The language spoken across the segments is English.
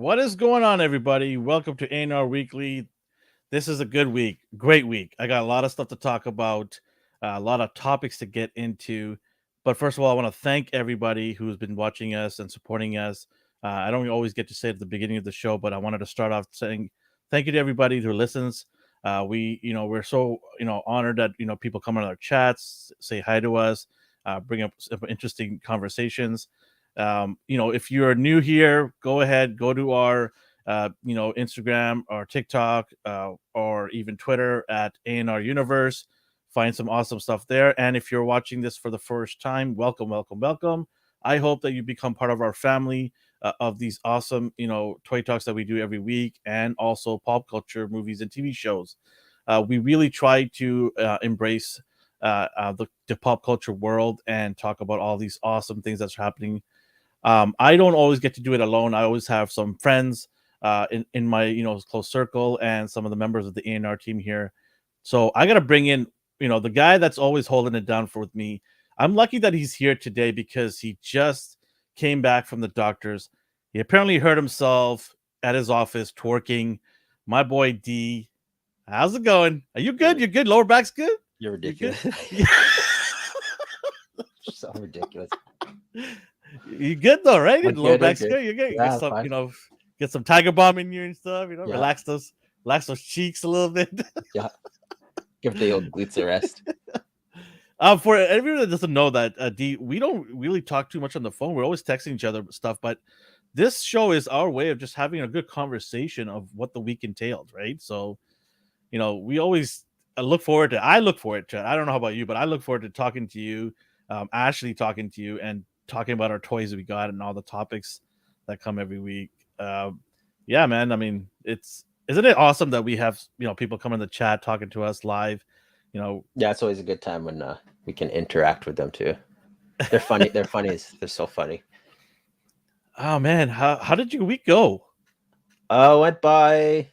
What is going on, everybody? Welcome to ANR Weekly. This is a good week, great week. I got a lot of stuff to talk about, a lot of topics to get into. But first of all, I want to thank everybody who's been watching us and supporting us. I don't always get to say it at the beginning of the show, but I wanted to start off saying thank you to everybody who listens. We're so honored that people come on our chats, say hi to us, bring up some interesting conversations. If you're new here, go ahead, go to our Instagram or TikTok or even Twitter at ANR Universe. Find some awesome stuff there. And if you're watching this for the first time, welcome, welcome, welcome. I hope that you become part of our family of these awesome, toy talks that we do every week, and also pop culture, movies, and TV shows. We really try to embrace the pop culture world and talk about all these awesome things that's happening. I don't always get to do it alone. I always have some friends in my close circle and some of the members of the ANR team here. So I got to bring in the guy that's always holding it down for with me. I'm lucky that he's here today because he just came back from the doctors. He apparently hurt himself at his office twerking. My boy D, how's it going? Are you good? You good? Lower back's good? You're ridiculous. So ridiculous. You good though, right? I'm Lower good, back's I'm good. good. You're good. Yeah, Get some, fine. get some Tiger Bomb in you and stuff. Yeah. Relax those cheeks a little bit. Yeah. Give the old glutes a rest. For everyone that doesn't know that, D, we don't really talk too much on the phone. We're always texting each other stuff, but this show is our way of just having a good conversation of what the week entailed, right? So, we always look forward to. I look forward to. I don't know how about you, but I look forward to talking to you, Ashley, talking to you, and talking about our toys that we got and all the topics that come every week. Yeah, man. I mean, isn't it awesome that we have people come in the chat talking to us live? Yeah, it's always a good time when we can interact with them too. They're funny. They're funny. They're so funny. Oh man, how did your week go? Went by.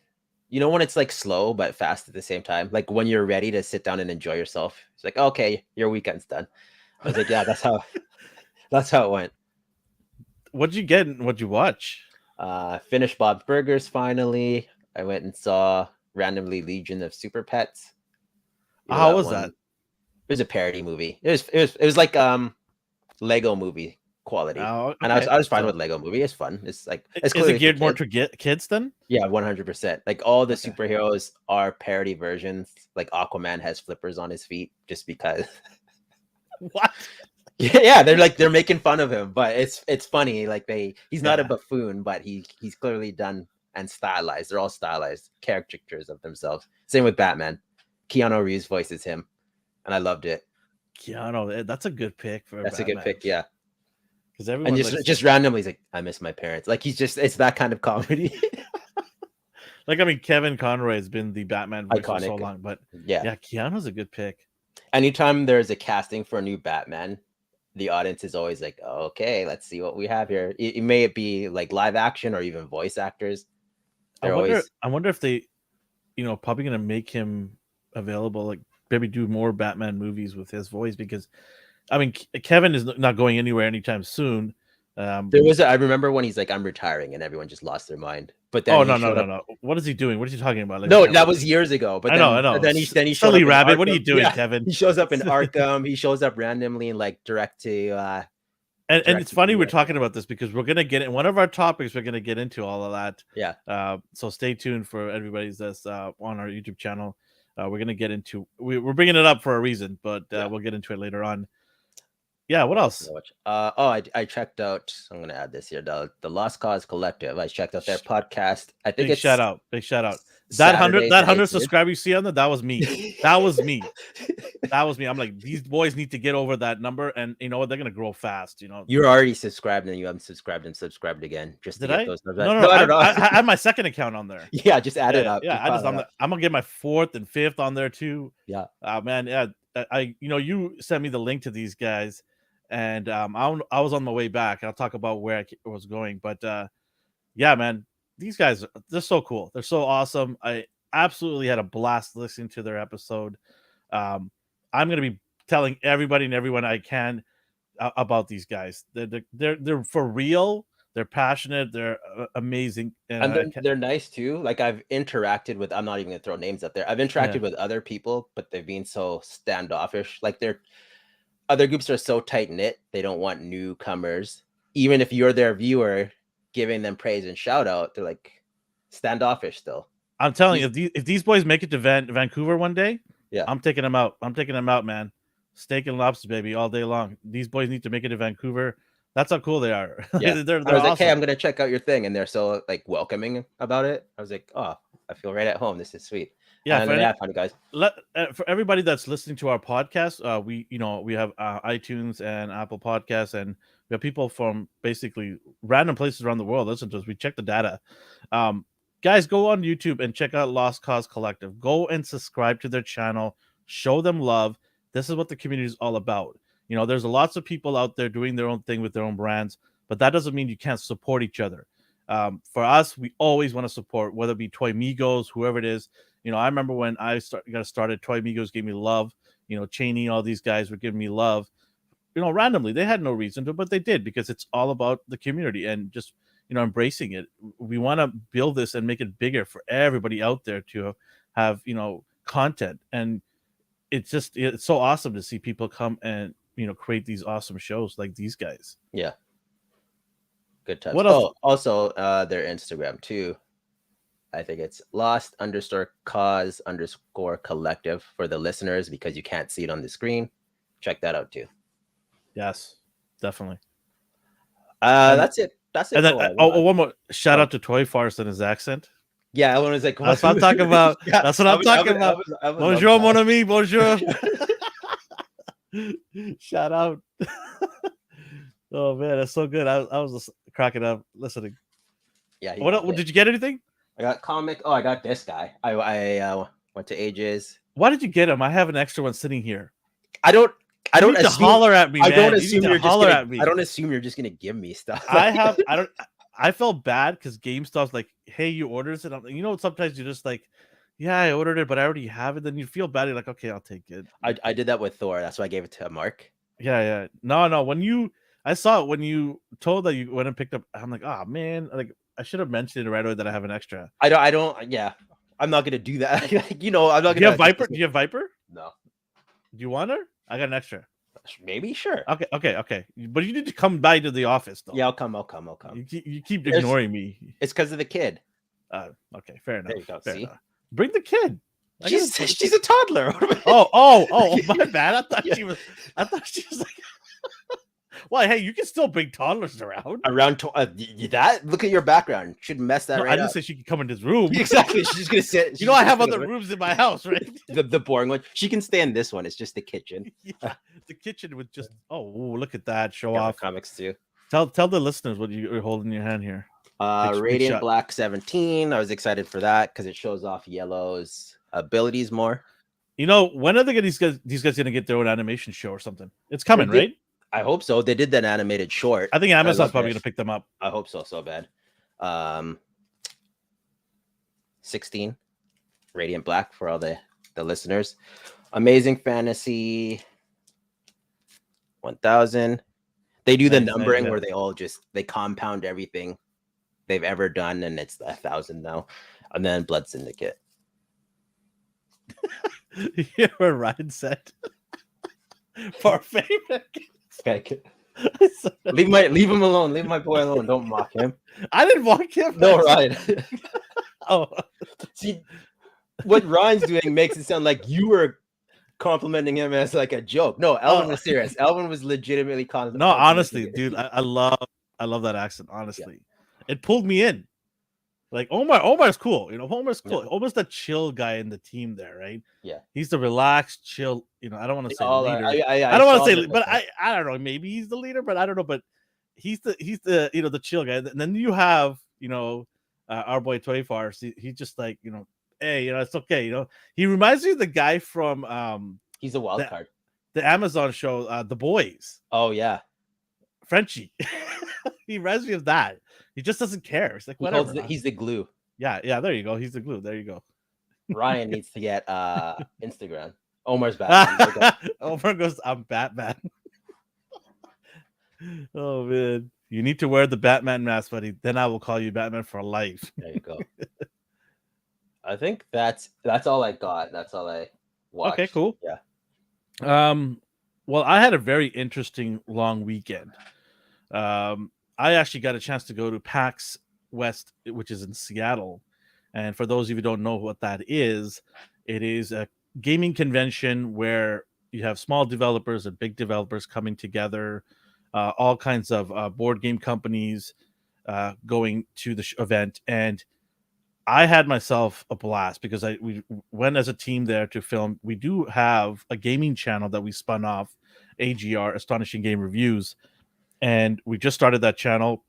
When it's like slow but fast at the same time. Like when you're ready to sit down and enjoy yourself. It's like, okay, your weekend's done. I was like, yeah, that's how it went. What'd you get and what'd you watch? Finished Bob's Burgers finally. I went and saw randomly Legion of Super Pets. How was that? It was a parody movie. It was like Lego movie quality. Oh, okay. And I was fine with Lego movie. It's fun. It's like is it geared more to kids then? Yeah, 100%. Like all the superheroes are parody versions. Like Aquaman has flippers on his feet just because. What? Yeah, they're making fun of him, but it's funny. Like he's not a buffoon, but he's clearly done and stylized. They're all stylized caricatures of themselves. Same with Batman. Keanu Reeves voices him, and I loved it. Keanu, that's a good pick for. That's Batman. A good pick, yeah. Because everyone just randomly he's like, I miss my parents. Like it's that kind of comedy. Like I mean, Kevin Conroy has been the Batman voice for so long, but yeah, Keanu's a good pick. Anytime there's a casting for a new Batman, the audience is always like, oh, okay, let's see what we have here. It may be like live action or even voice actors. I wonder if they, probably gonna make him available, like maybe do more Batman movies with his voice, because I mean Kevin is not going anywhere anytime soon. I remember when he's like, I'm retiring, and everyone just lost their mind. But then no. What is he doing? What are you talking about? Like, no, that was years ago. But I know. Then he showed Silly Rabbit. What are you doing, Kevin? He shows up in Arkham. He shows up randomly in like direct to. And it's funny we're talking about this because we're gonna get in one of our topics. We're gonna get into all of that. Yeah. So stay tuned for everybody's that's on our YouTube channel. We're gonna get into. We're bringing it up for a reason, but we'll get into it later on. Yeah. What else? I checked out. I'm gonna add this here. The Lost Cause Collective. I checked out their podcast. I think big shout out. That 100 subscribers you see on that was me. That was me. I'm like, these boys need to get over that number, and you know what? They're gonna grow fast. You're already subscribed, and you unsubscribed and subscribed again. Just to get those numbers. No. I have my second account on there. Yeah, just add it up. Yeah, I'm gonna get my fourth and fifth on there too. Yeah. Man. Yeah. You sent me the link to these guys, and I was on my way back. I'll talk about where I was going, but yeah, man. These guys, they're so cool. They're so awesome. I absolutely had a blast listening to their episode. I'm going to be telling everybody and everyone I can about these guys. They're for real. They're passionate. They're amazing, and And I then can't, they're nice too. Like I've interacted with, I'm not even gonna throw names up there. I've interacted yeah. with other people, but they've been so standoffish. Like they're other groups are so tight knit, they don't want newcomers. Even if you're their viewer, giving them praise and shout out, they're like standoffish still. I'm telling you, These, if these boys make it to Vancouver one day, yeah, I'm taking them out. I'm taking them out, man. Steak and lobster, baby, all day long. These boys need to make it to Vancouver. That's how cool they are. yeah. they're I they're was like, hey, awesome. I'm gonna check out your thing, and they're so like welcoming about it. I was like, oh, I feel right at home. This is sweet. Yeah, And then yeah, funny guys. for everybody that's listening to our podcast, we have iTunes and Apple Podcasts, and we have people from basically random places around the world listen to us. We check the data. Um, Guys, go on YouTube and check out Lost Cause Collective. Go and subscribe to their channel. Show them love. This is what the community is all about. There's lots of people out there doing their own thing with their own brands, but that doesn't mean you can't support each other. For us, we always want to support, whether it be Toy Migos, whoever it is. I remember when I got started, Toy Migos gave me love. Cheney, all these guys were giving me love. Randomly. They had no reason to, but they did, because it's all about the community and just embracing it. We want to build this and make it bigger for everybody out there to have content, and it's so awesome to see people come and create these awesome shows like these guys. Yeah, good times. What else? Oh, also their Instagram too. I think it's lost_cause_collective for the listeners, because you can't see it on the screen. Check that out too. Yes, definitely. That's it. That's it. And then For what I want. one more shout out to Toy Farce and his accent. Yeah, everyone was like, That's what I'm talking about. Yeah, That's what I'm talking about. Bonjour, mon ami. Bonjour. Shout out. Oh man, that's so good. I was just cracking up listening. Yeah. What did you get anything? I got comic. Oh, I got this guy. I went to Ages. Why did you get him? I have an extra one sitting here. I don't need to holler at me, man. I don't assume you're just holler at me. I don't assume you're just gonna give me stuff. I felt bad because GameStop's like, hey, you ordered it. Sometimes you're just like, yeah, I ordered it, but I already have it. Then you feel bad. You're like, okay, I'll take it. I did that with Thor. That's why I gave it to Mark. Yeah. No. I saw it when you told that you went and picked up. I'm like, oh man, like I should have mentioned it right away that I have an extra. I don't. Yeah, I'm not gonna do that. I'm not gonna. Do you have Viper? Do you have Viper? No. Do you want her? I got an extra. Maybe, sure. Okay. But you need to come by to the office, though. Yeah, I'll come. You keep ignoring me. It's because of the kid. Okay, fair enough. There you go. See? Enough. Bring the kid. She's a toddler. Oh, my bad. I thought she was like. Well, hey, you can still bring toddlers around. That? Look at your background. Should mess that right I didn't up. say she could come in this room. Exactly. She's just gonna sit. I have other rooms in my house, right? The boring one. She can stay in this one. It's just the kitchen. Yeah, the kitchen with just look at that. Show off comics too. Tell the listeners what you're holding in your hand here. Radiant Black 17. I was excited for that because it shows off Yellow's abilities more. When are these guys gonna get their own animation show or something? It's coming, right? I hope so. They did that animated short. I think Amazon's probably gonna pick them up. I hope so bad. 16 Radiant Black for all the listeners. Amazing Fantasy 1000. They do the numbering where they compound everything they've ever done, and it's 1,000 now. And then Blood Syndicate. You're a Ryan said. For favorite. Okay. Leave him alone. Leave my boy alone. Don't mock him. I didn't mock him. No, Ryan. Oh, see, what Ryan's doing makes it sound like you were complimenting him as like a joke. No, Elvin was serious. Elvin was legitimately No, honestly, dude, I love that accent. Honestly, it pulled me in. Like Omar's cool. Omar's cool. Yeah. Omar's the chill guy in the team there, right? Yeah, he's the relaxed, chill. I don't want to say leader. I don't want to say, but I don't know. Maybe he's the leader, but I don't know. But he's the the chill guy. And then you have our boy Toy Farce. He's just like hey, it's okay. He reminds me of the guy from he's a wild card. The Amazon show, The Boys. Oh yeah, Frenchie. He reminds me of that. He just doesn't care. It's like whatever. He's the glue. Yeah. There you go. He's the glue. There you go. Ryan needs to get Instagram. Omar's Batman. Omar goes, I'm Batman. Oh man. You need to wear the Batman mask, buddy. Then I will call you Batman for life. There you go. I think that's all I got. That's all I Okay, watched. cool. Yeah. Well, I had a very interesting long weekend. I actually got a chance to go to PAX West, which is in Seattle. And for those of you who don't know what that is, it is a gaming convention where you have small developers and big developers coming together, all kinds of board game companies going to the event. And I had myself a blast because we went as a team there to film. We do have a gaming channel that we spun off, AGR, Astonishing Game Reviews, and we just started that channel.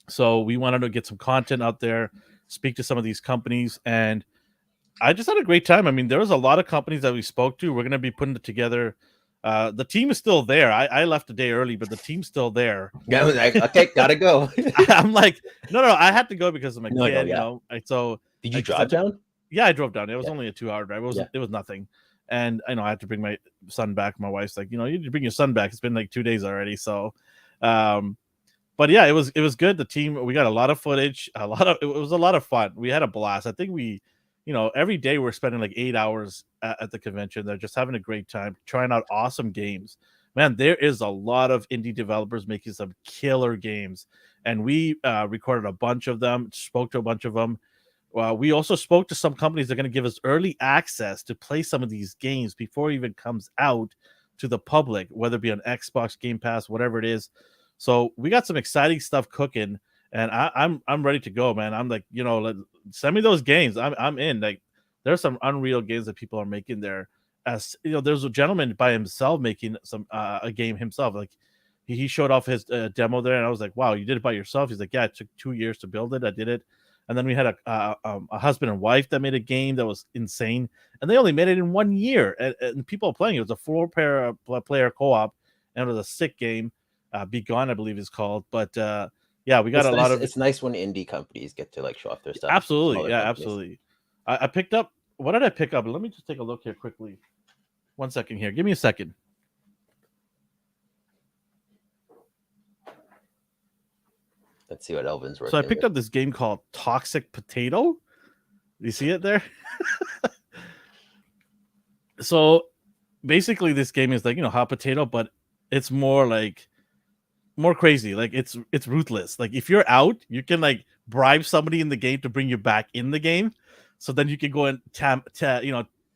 So we wanted to get some content out there, speak to some of these companies, and I just had a great time. I mean, there was a lot of companies that we spoke to. We're going to be putting it together. The team is still there. I left a day early, but the team's still there. Yeah. Okay, gotta go. I'm like, no, I had to go because of my No, kid. yeah. So Did you I drive down? yeah, I drove down. It was Yeah. only a 2-hour drive. Yeah. It was nothing. And I had to bring my son back. My wife's like, you need to bring your son back. It's been like 2 days already. So, but yeah, it was good. The team, we got a lot of footage, it was a lot of fun. We had a blast. I think we, every day we're spending like 8 hours at the convention. They're just having a great time, trying out awesome games. Man, there is a lot of indie developers making some killer games, and we recorded a bunch of them, spoke to a bunch of them. We also spoke to some companies that are going to give us early access to play some of these games before it even comes out to the public, whether it be on Xbox, Game Pass, whatever it is. So we got some exciting stuff cooking, and I'm ready to go, man. I'm like, send me those games. I'm in. Like, there's some unreal games that people are making there. As there's a gentleman by himself making some a game himself. Like, he showed off his demo there, and I was like, wow, you did it by yourself? He's like, yeah, it took 2 years to build it. I did it. And then we had a husband and wife that made a game that was insane, and they only made it in 1 year. And people are playing it. It was a 4-player co-op, and it was a sick game. Be Gone, I believe, is called. But yeah, we got It's a nice, lot of. It's nice when indie companies get to like show off their stuff. Absolutely, yeah, companies. absolutely. I picked up. What did I pick up? Let me just take a look here quickly. 1 second here. Give me a second. Let's see what Elvin's working. So I picked up this game called Toxic Potato. You see it there? So basically, this game is like hot potato, but it's more crazy. Like, it's ruthless. Like, if you're out, you can like bribe somebody in the game to bring you back in the game. So then you can go and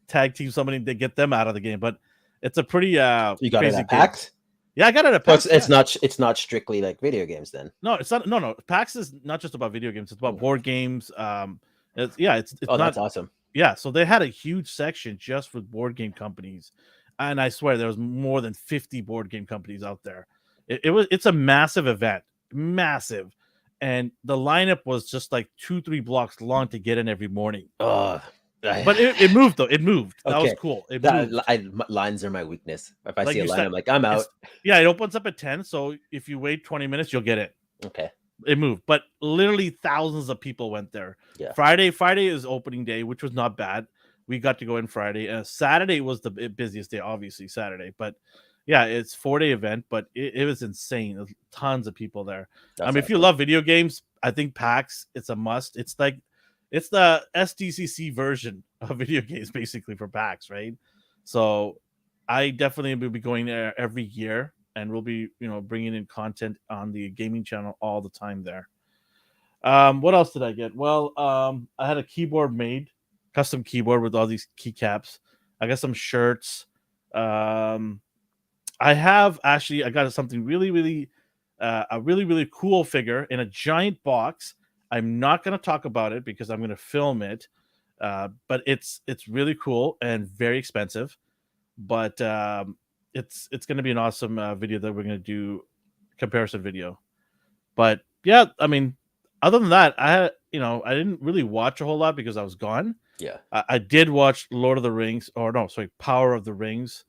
tag team somebody to get them out of the game. But it's a pretty you got crazy it at PAX? Yeah, I got it at So PAX. it's not strictly like video games then. No, it's not. No. PAX is not just about video games. It's about board games. It's Oh, not. that's awesome. Yeah, so they had a huge section just for board game companies, and I swear there was more than 50 board game companies out there. It's a massive event, massive, and the lineup was just like 2-3 blocks long to get in every morning. But it moved though. It moved. That Okay. was cool. Lines are my weakness. If I Like, see a you line, said, I'm like, I'm out. Yeah, it opens up at 10. So if you wait 20 minutes, you'll get it. Okay. It moved, but literally thousands of people went there. Yeah. Friday is opening day, which was not bad. We got to go in Friday. Saturday was the busiest day, obviously Saturday, but yeah, it's 4-day event, but it was insane. There's tons of people there. That's if you love video games, I think PAX, it's a must. It's the SDCC version of video games, basically, for PAX, right? So I definitely will be going there every year, and we'll be bringing in content on the gaming channel all the time there. What else did I get? Well, I had a keyboard made, custom keyboard with all these keycaps. I got some shirts. I got something really a really cool figure in a giant box. I'm not going to talk about it because I'm going to film it, but it's really cool and very expensive. But it's going to be an awesome video that we're going to do, comparison video. But yeah, I mean, other than that, I didn't really watch a whole lot because I was gone. Yeah, I did watch Lord of the Rings, Power of the Rings.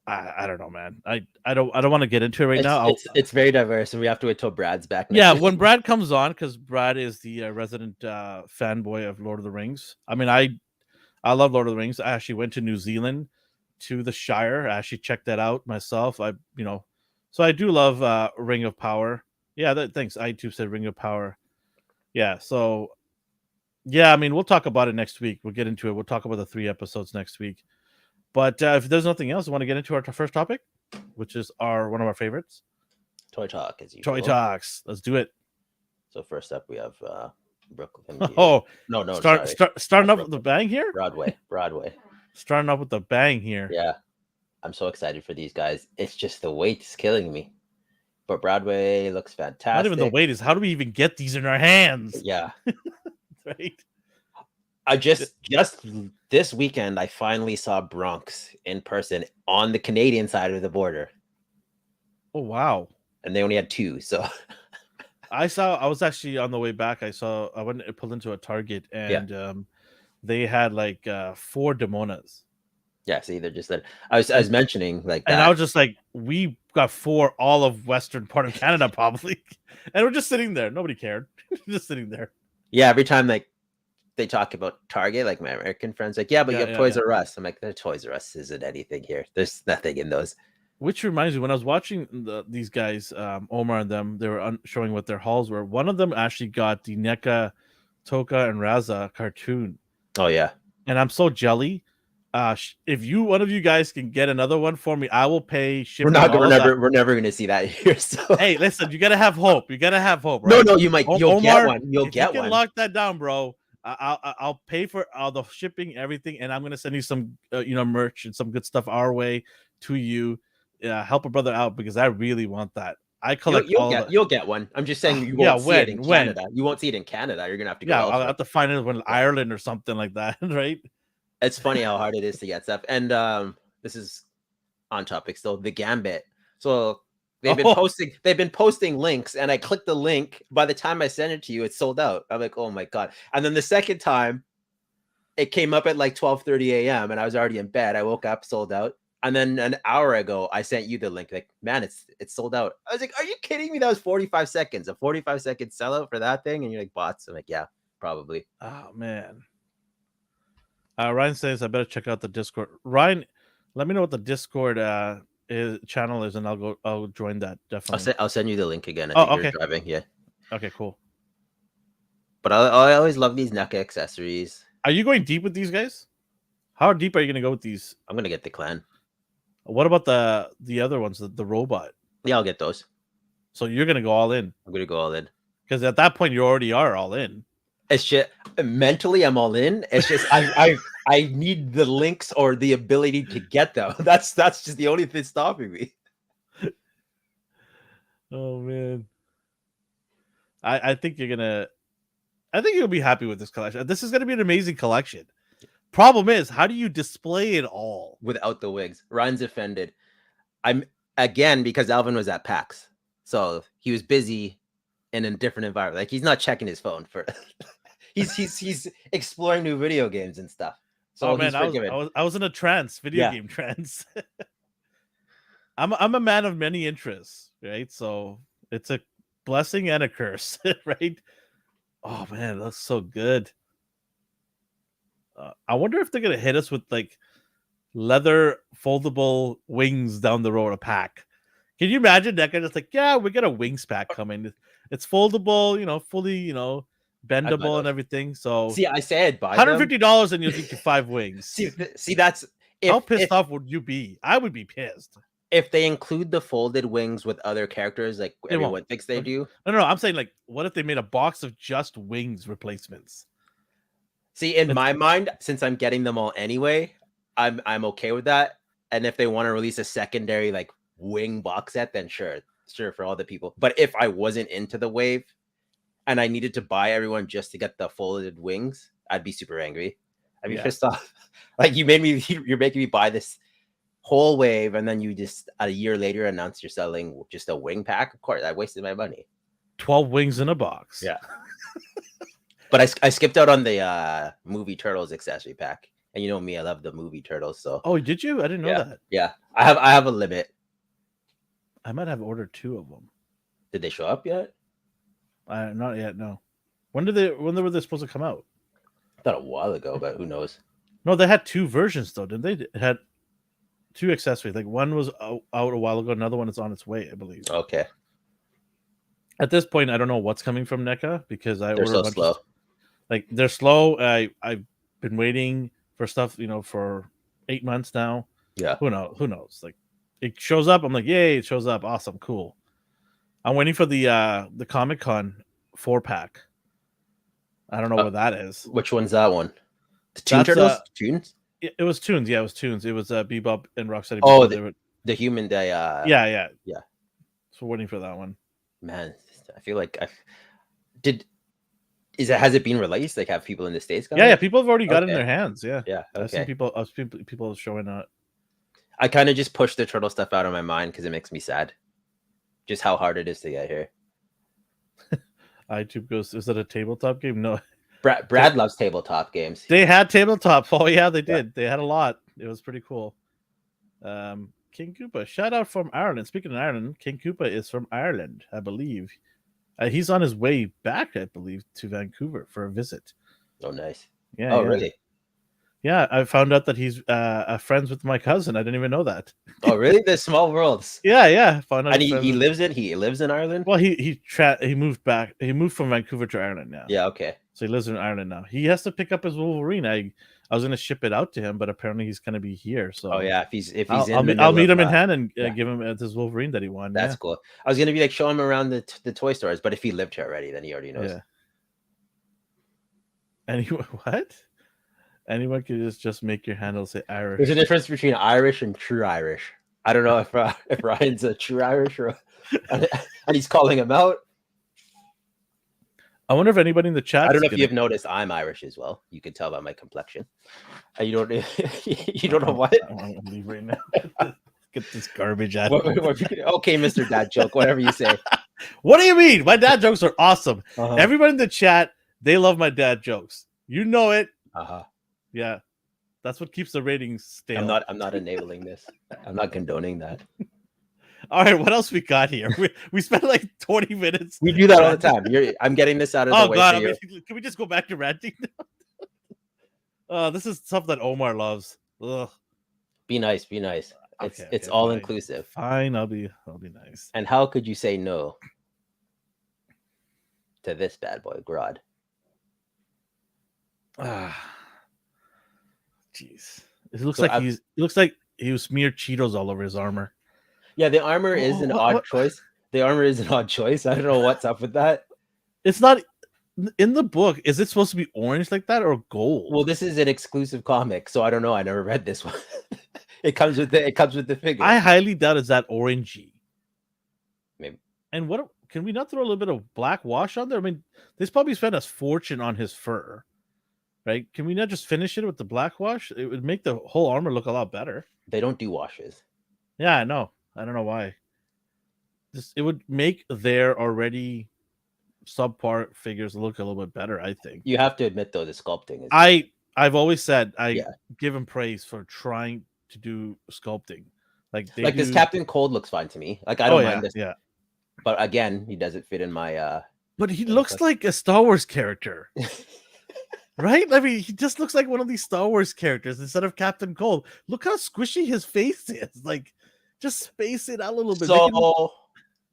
I don't know, man. I don't want to get into it right now. It's very diverse, and we have to wait till Brad's back. Yeah, when Brad comes on, because Brad is the resident fanboy of Lord of the Rings. I mean, I love Lord of the Rings. I actually went to New Zealand to the Shire. I actually checked that out myself. I So I do love Ring of Power. Yeah, thanks. iTube said Ring of Power. Yeah, so yeah, I mean, we'll talk about it next week. We'll get into it. We'll talk about the 3 episodes next week. But if there's nothing else, I want to get into our first topic, which is one of our favorites, Toy talk as Toy usual. Talks. Let's do it. So first up, we have Brooklyn. Oh, no, starting Not off with the Brooklyn. bang here. Broadway. Starting off with the bang here. Yeah, I'm so excited for these guys. It's just the weight's killing me. But Broadway looks fantastic. Not even the weight is. How do we even get these in our hands? Yeah. Right. I just this weekend I finally saw Bronx in person on the Canadian side of the border. Oh wow. And they only had 2, so I was actually on the way back. I went and pulled into a Target and they had like 4 Demonas. Yeah, see, they're just that. I was mentioning like that. And I was just like, we got 4 all of western part of Canada probably. And we're just sitting there. Nobody cared. Just sitting there. Yeah, every time like they talk about Target, like my American friends, like, yeah, but you have Toys R Us. I'm like, the Toys R Us isn't anything here. There's nothing in those. Which reminds me, when I was watching these guys, Omar and them, they were showing what their hauls were. One of them actually got the NECA, Toka, and Raza cartoon. Oh yeah, and I'm so jelly. If one of you guys can get another one for me, I will pay shipping. We're never gonna see that here. So hey, listen, you gotta have hope. You gotta have hope, right? No, you'll get one. You'll get one. You can lock that down, bro. I'll pay for all the shipping, everything, and I'm gonna send you some, merch and some good stuff our way to you. Help a brother out because I really want that. I collect you'll get one. I'm just saying you won't see it in Canada. You won't see it in Canada. You're gonna have to go. I'll have to find it in Ireland or something like that, right? It's funny how hard it is to get stuff. And this is on topic still. The Gambit. So they've been posting links, and I clicked the link. By the time I sent it to you, it's sold out. I'm like, oh my god! And then the second time, it came up at like 12:30 a.m. and I was already in bed. I woke up, sold out. And then an hour ago, I sent you the link. Like, man, it's sold out. I was like, are you kidding me? That was 45 seconds. A 45-second sellout for that thing? And you're like, bots? I'm like, yeah, probably. Oh, man. Ryan says, I better check out the Discord. Ryan, let me know what the Discord channel is, and I'll join that, definitely. I'll send you the link again. I think you're driving. Yeah. Okay, cool. But I always love these NECA accessories. Are you going deep with these guys? How deep are you going to go with these? I'm going to get the clan. What about the other ones, the robot? Yeah, I'll get those. So you're going to go all in? I'm going to go all in. Because at that point, you already are all in. It's just, mentally, I'm all in. It's just, I need the links or the ability to get them. That's just the only thing stopping me. Oh, man. I think you'll be happy with this collection. This is going to be an amazing collection. Problem is, how do you display it all without the wigs? Ryan's offended. I'm again because Alvin was at PAX, so he was busy in a different environment. Like, he's not checking his phone for. he's exploring new video games and stuff. So oh man, I was in a trance, game trance. I'm a man of many interests, right? So it's a blessing and a curse, right? Oh man, that's so good. I wonder if they're gonna hit us with like leather foldable wings down the road, a pack. Can you imagine that guy just like, yeah, we got a wings pack coming. It's foldable, fully, bendable and everything. So see, I said buy $150 and you'll get 5 wings. see, that's how pissed off would you be? I would be pissed. If they include the folded wings with other characters, like everyone thinks they do. No, I'm saying, like, what if they made a box of just wings replacements? See, in my mind, since I'm getting them all anyway, I'm okay with that. And if they want to release a secondary like wing box set, then sure for all the people. But if I wasn't into the wave and I needed to buy everyone just to get the folded wings, I'd be super angry. I'd be pissed off. Like, you're making me buy this whole wave, and then you just a year later announce you're selling just a wing pack. Of course, I wasted my money. 12 wings in a box. Yeah. But I skipped out on the movie Turtles accessory pack, and you know me, I love the movie Turtles. So did you? I didn't know that. Yeah, I have a limit. I might have ordered 2 of them. Did they show up yet? Not yet. No. When were they supposed to come out? I thought a while ago, but who knows? No, they had 2 versions though, didn't they? It had two accessories. Like one was out a while ago, another one is on its way, I believe. Okay. At this point, I don't know what's coming from NECA because I They're ordered so a bunch slow. of like they're slow. I've been waiting for stuff, for 8 months now. Yeah. Who knows? Who knows? Like it shows up, I'm like, yay! It shows up, awesome, cool. I'm waiting for the Comic-Con 4-pack. I don't know what that is. Which one's that one? The Toon That's Turtles? Toons? it was Toons. Yeah, it was Toons. It was Bebop and Rocksteady Oh, before they were. the human day. Yeah. Yeah. So waiting for that one. Man, I feel like has it been released? Like, have people in the States got it? Yeah. People have already got it in their hands. Yeah. Yeah. I've seen Okay. people showing up. I kind of just push the turtle stuff out of my mind because it makes me sad. Just how hard it is to get here. iTube goes, is that a tabletop game? No. Brad loves tabletop games. They had tabletop. Oh yeah, they did. They had a lot. It was pretty cool. King Koopa, shout out from Ireland. Speaking of Ireland, King Koopa is from Ireland, I believe. He's on his way back, I believe, to Vancouver for a visit. Oh, nice. Yeah. Oh, really? Yeah, I found out that he's friends with my cousin. I didn't even know that. Oh, really? There's small worlds. Yeah. Found out. And he lives in Ireland. Well, he moved back. He moved from Vancouver to Ireland now. Yeah. Okay. So he lives in Ireland now. He has to pick up his Wolverine. I was gonna ship it out to him, but apparently he's gonna be here. So oh yeah, if he's I'll meet him in hand and give him this Wolverine that he won. That's cool. I was gonna be like show him around the toy stores, but if he lived here already, then he already knows. Yeah. What? Anyone can just make your handle say Irish. There's a difference between Irish and true Irish. I don't know if Ryan's a true Irish and he's calling him out. I wonder if anybody in the chat. I don't know if you've noticed I'm Irish as well. You can tell by my complexion. You don't know what? I want to leave right now. Get this garbage out. Okay, Mr. Dad joke, whatever you say. What do you mean? My dad jokes are awesome. Everybody in the chat, they love my dad jokes. You know it. Yeah, that's what keeps the ratings stale. I'm not enabling this. I'm not condoning that. All right, what else we got here? We spent like 20 minutes. We do that all the time. I'm getting this out of the way. Oh God! Can we just go back to ranting now? This is stuff that Omar loves. Ugh. Be nice. It's all inclusive. Fine, I'll be nice. And how could you say no to this bad boy, Grodd? Jeez, it looks like he smeared Cheetos all over his armor. Yeah, the armor is an odd choice. The armor is an odd choice. I don't know what's up with that. It's not in the book. Is it supposed to be orange like that or gold? Well, this is an exclusive comic, so I don't know. I never read this one. It comes with the figure. I highly doubt it's that orangey. Maybe. And what can we not throw a little bit of black wash on there? I mean, they probably spent a fortune on his fur. Right? Can we not just finish it with the black wash? It would make the whole armor look a lot better. They don't do washes. Yeah, I know. I don't know why. It would make their already subpar figures look a little bit better, I think. You have to admit, though, the sculpting is... I've always said give him praise for trying to do sculpting. Like this Captain Cold looks fine to me. Like, I don't mind this. Yeah. But again, he doesn't fit in my... But he looks like a Star Wars character. Right? I mean, he just looks like one of these Star Wars characters instead of Captain Cold. Look how squishy his face is. Like, just space it out a little bit. So,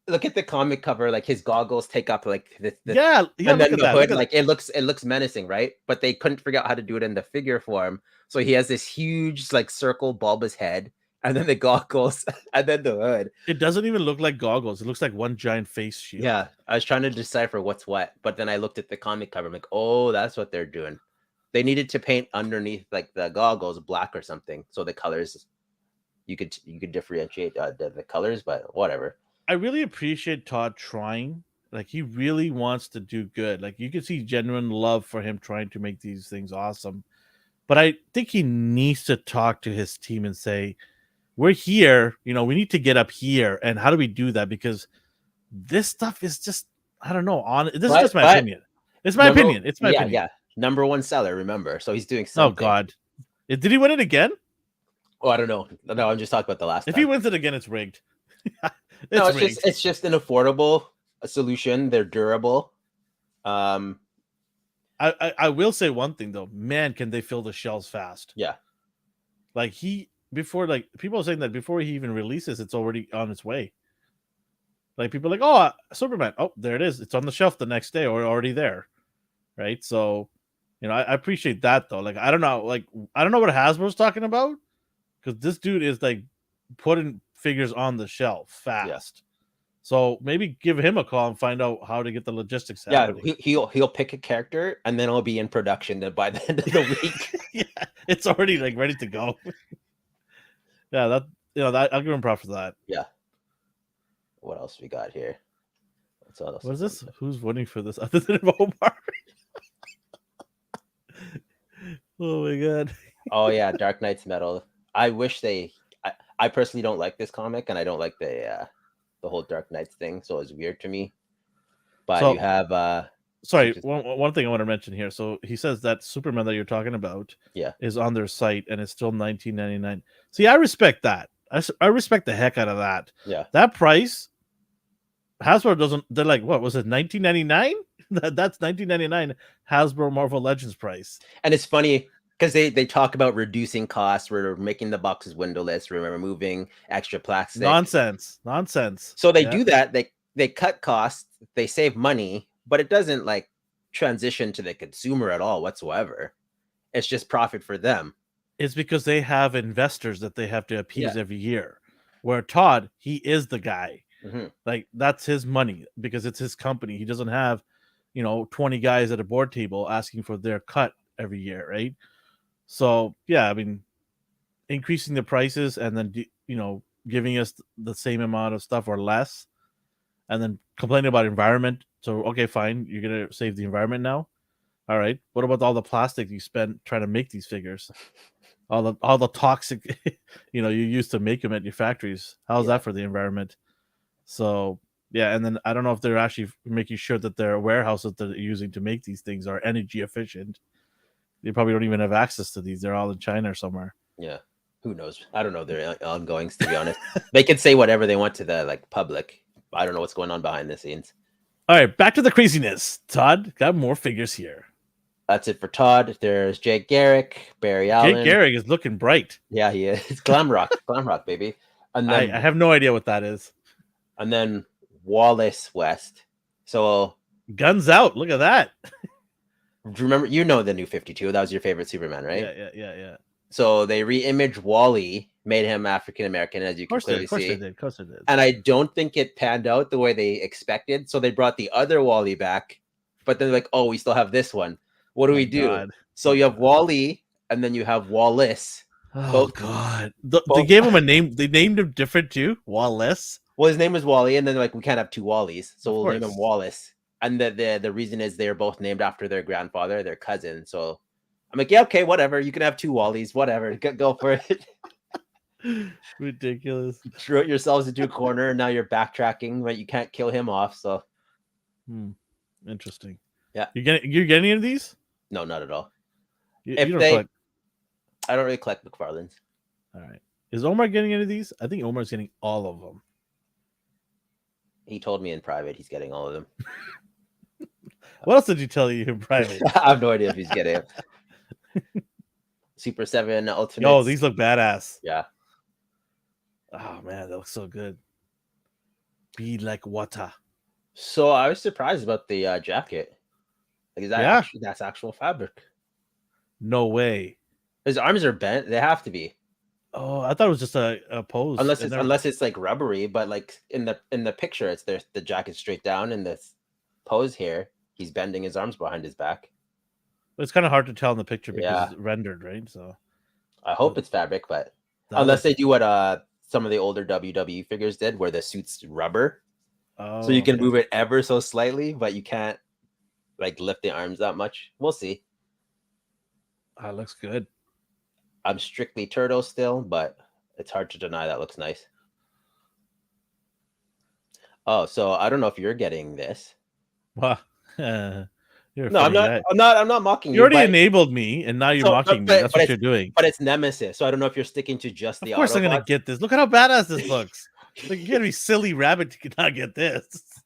look at the comic cover. Like, his goggles take up like the and then the hood. Like, it looks menacing, right? But they couldn't figure out how to do it in the figure form. So he has this huge, like, circle bulbous head, and then the goggles, and then the hood. It doesn't even look like goggles. It looks like one giant face shield. Yeah, I was trying to decipher what's what, but then I looked at the comic cover. I'm like, oh, that's what they're doing. They needed to paint underneath, like, the goggles black or something, so the colors you could differentiate the colors. But whatever. I really appreciate Todd trying. Like, he really wants to do good. Like, you can see genuine love for him trying to make these things awesome. But I think he needs to talk to his team and say, we're here, we need to get up here. And how do we do that? Because this stuff is just, I don't know. This is just my opinion. It's my opinion. It's my opinion. Yeah. Number one seller, remember. So he's doing something. Oh, God. Did he win it again? Oh, I don't know. No, I'm just talking about the last time. If he wins it again, it's rigged. It's just an affordable solution. They're durable. I will say one thing, though. Man, can they fill the shelves fast. Yeah. Like, he before, like people are saying that before he even releases, it's already on its way. Like people are like, oh, Superman, oh, there it is, it's on the shelf the next day or already there, right? So, I appreciate that though. Like I don't know what Hasbro's talking about, because this dude is like putting figures on the shelf fast. So maybe give him a call and find out how to get the logistics happening. He'll pick a character and then it'll be in production by the end of the week. Yeah, it's already like ready to go. Yeah, that I'll give him props for that. Yeah. What else we got here? What is this? Who's voting for this other than Omar? Oh my god. Oh yeah, Dark Knight's Metal. I wish I personally don't like this comic, and I don't like the whole Dark Knights thing, so it's weird to me. But So, you have sorry, one thing I want to mention here. So he says that Superman that you're talking about is on their site and it's still $19.99. See, I respect that. I respect the heck out of that. Yeah. That price, Hasbro doesn't. They're like, what was it, $19.99? That's $19.99 Hasbro Marvel Legends price. And it's funny because they talk about reducing costs. We're making the boxes windowless. We're removing extra plastic. Nonsense. So they do that. They cut costs. They save money, but it doesn't like transition to the consumer at all whatsoever. It's just profit for them. It's because they have investors that they have to appease every year. Where Todd, he is the guy. Mm-hmm. Like that's his money because it's his company. He doesn't have, 20 guys at a board table asking for their cut every year, right? So yeah, I mean, increasing the prices and then giving us the same amount of stuff or less, and then complaining about environment. So okay, fine, you're gonna save the environment now. All right, what about all the plastic you spent trying to make these figures? All the toxic, you used to make them at your factories. How's that for the environment? So yeah, and then I don't know if they're actually making sure that their warehouses that they're using to make these things are energy efficient. They probably don't even have access to these. They're all in China or somewhere. Yeah, who knows? I don't know their ongoings, to be honest. They can say whatever they want to the public. I don't know what's going on behind the scenes. All right, back to the craziness. Todd, got more figures here. That's it for Todd. There's Jake Garrick, Barry Allen. Jake Garrick is looking bright. Yeah, he is. It's glam rock, baby. And then I have no idea what that is. And then Wallace West. So guns out. Look at that. Do you remember? The New 52. That was your favorite Superman, right? Yeah. So they re-imaged Wally, made him African American, as you can clearly see. Of course they did. And I don't think it panned out the way they expected. So they brought the other Wally back, but then like, oh, we still have this one. What do we do? God. So you have Wally, and then you have Wallace. Oh God! They gave him a name. They named him different too. Wallace. Well, his name is Wally, and then like we can't have two Wallys, so we'll name him Wallace. And the reason is they're both named after their grandfather, their cousin. So I'm like, yeah, okay, whatever. You can have two Wallys, whatever. Go for it. Ridiculous. Throw yourselves into a corner, and now you're backtracking, but you can't kill him off. So, interesting. Yeah, you getting any of these? No, not at all. I don't really collect McFarlane's. All right. Is Omar getting any of these? I think Omar's getting all of them. He told me in private he's getting all of them. What else did you tell you in private? I have no idea if he's getting it. Super 7 Ultimate. Oh, these look badass. Yeah. Oh man, that looks so good. Be like water. So I was surprised about the jacket. Like, is that that's actual fabric? No way. His arms are bent. They have to be. Oh, I thought it was just a pose. Unless it's like rubbery, but like in the picture, it's the jacket straight down. In this pose here, he's bending his arms behind his back. It's kind of hard to tell in the picture because it's rendered, right? So I hope it's fabric, but unless they do what some of the older WWE figures did, where the suit's rubber, so you can move it ever so slightly, but you can't like lift the arms that much. We'll see. That looks good. I'm strictly turtle still, but it's hard to deny that looks nice. Oh, so I don't know if you're getting this. Wow. No, I'm not mocking you. You already enabled me, and now you're mocking me. That's what you're doing. But it's Nemesis, so I don't know if you're sticking to just the. Of course, I'm gonna get this. Look at how badass this looks. Like, you gotta be silly rabbit to not get this.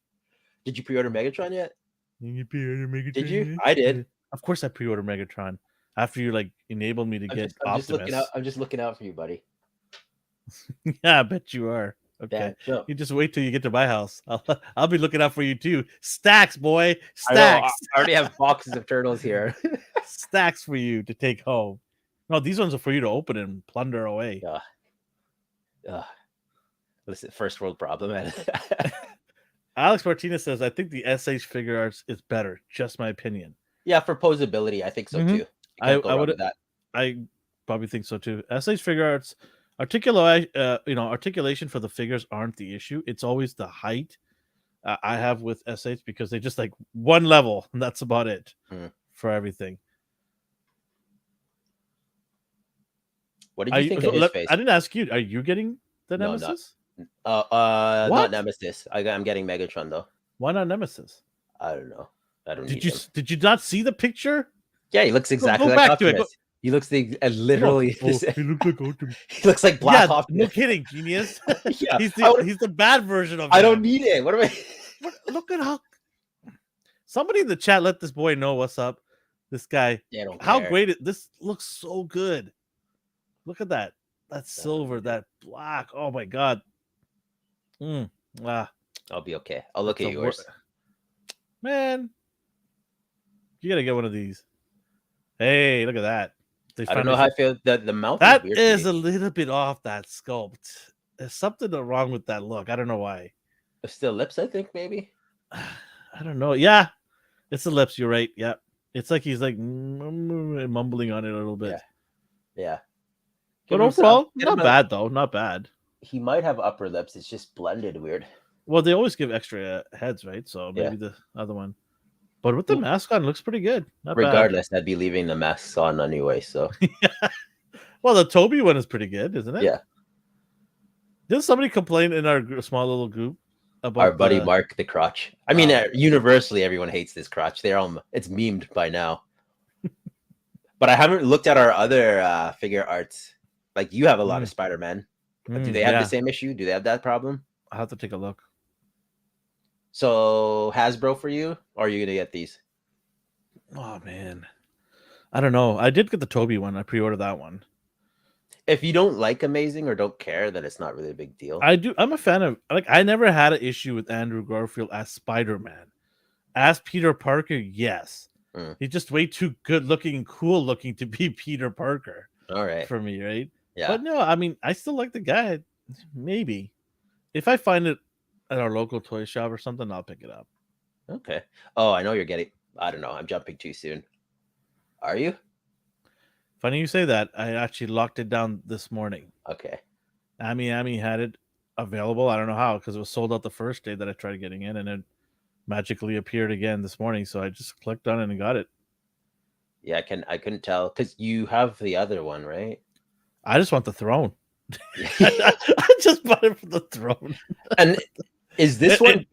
Did you pre-order Megatron yet? Did you? I did. Of course, I pre-ordered Megatron after you like enabled me to get Optimus. I'm just looking out for you, buddy. Yeah, I bet you are. Okay. Damn, sure. You just wait till you get to my house. I'll be looking out for you too. Stacks, boy. I know. I Stacks. already have boxes of turtles here. Stacks for you to take home. No, these ones are for you to open and plunder away. Ugh. Ugh. Listen, first world problem, man. Alex Martinez says, I think the SH figure arts is better. Just my opinion. Yeah, for posability, I think so Mhm. too. You can't go I wrong would with that. I probably think so too. SH figure arts articulation for the figures aren't the issue. It's always the height I have with SH because they just like one level and that's about it for everything. What did you think of his face? I didn't ask you. Are you getting the No, Nemesis? not What? Nemesis. I'm getting Megatron though. Why not Nemesis? I don't know. I don't Did need you him. did you not see the picture? Yeah, he looks exactly Go like back to it. Optimus. He looks literally. Oh, he looks like Optimus. He looks like Black Yeah, no Optimus. kidding, genius. Yeah, he's I the bad version of I him. don't need it. What am I? Look at how somebody in the chat let this boy know what's up. This guy. Yeah, I don't How care. great this looks so good. Look at that. That silver, that black. Oh my god. I'll be okay. I'll look at yours. Man, you gotta get one of these. Hey, look at that. I don't know how I feel. The mouth that is a little bit off that sculpt. There's something wrong with that look. I don't know why. There's still lips, I think, maybe. I don't know. Yeah, it's the lips. You're right. Yeah, it's like he's like mumbling on it a little bit. Yeah. But overall, not bad though. Not bad. He might have upper lips. It's just blended weird. Well, they always give extra heads, right? So maybe the other one. But with the mask on, looks pretty good. Not Regardless, bad. I'd be leaving the masks on anyway. So. Well, the Toby one is pretty good, isn't it? Yeah. Did somebody complain in our small little group about our buddy Mark the crotch? I mean, universally, everyone hates this crotch. It's memed by now. But I haven't looked at our other figure arts. Like you have a lot of Spider-Man. Do they have the same issue? Do they have that problem? I'll have to take a look. So Hasbro for you, or are you gonna get these? Oh man, I don't know. I did get the Toby one. I pre-ordered that one. If you don't like Amazing or don't care, then it's not really a big deal. I do. I'm a fan of I never had an issue with Andrew Garfield as Spider-Man. As Peter Parker, yes. He's just way too good looking, cool looking to be Peter Parker. All right. For me, right? Yeah. But no, I mean, I still like the guy. Maybe if I find it at our local toy shop or something, I'll pick it up. Okay. Oh, I know you're getting. I don't know. I'm jumping too soon. Are you? Funny you say that. I actually locked it down this morning. Okay. Amy had it available. I don't know how because it was sold out the first day that I tried getting in, and it magically appeared again this morning. So I just clicked on it and got it. Yeah, I couldn't tell because you have the other one, right? I just want the throne. I just bought it for the throne. And is this one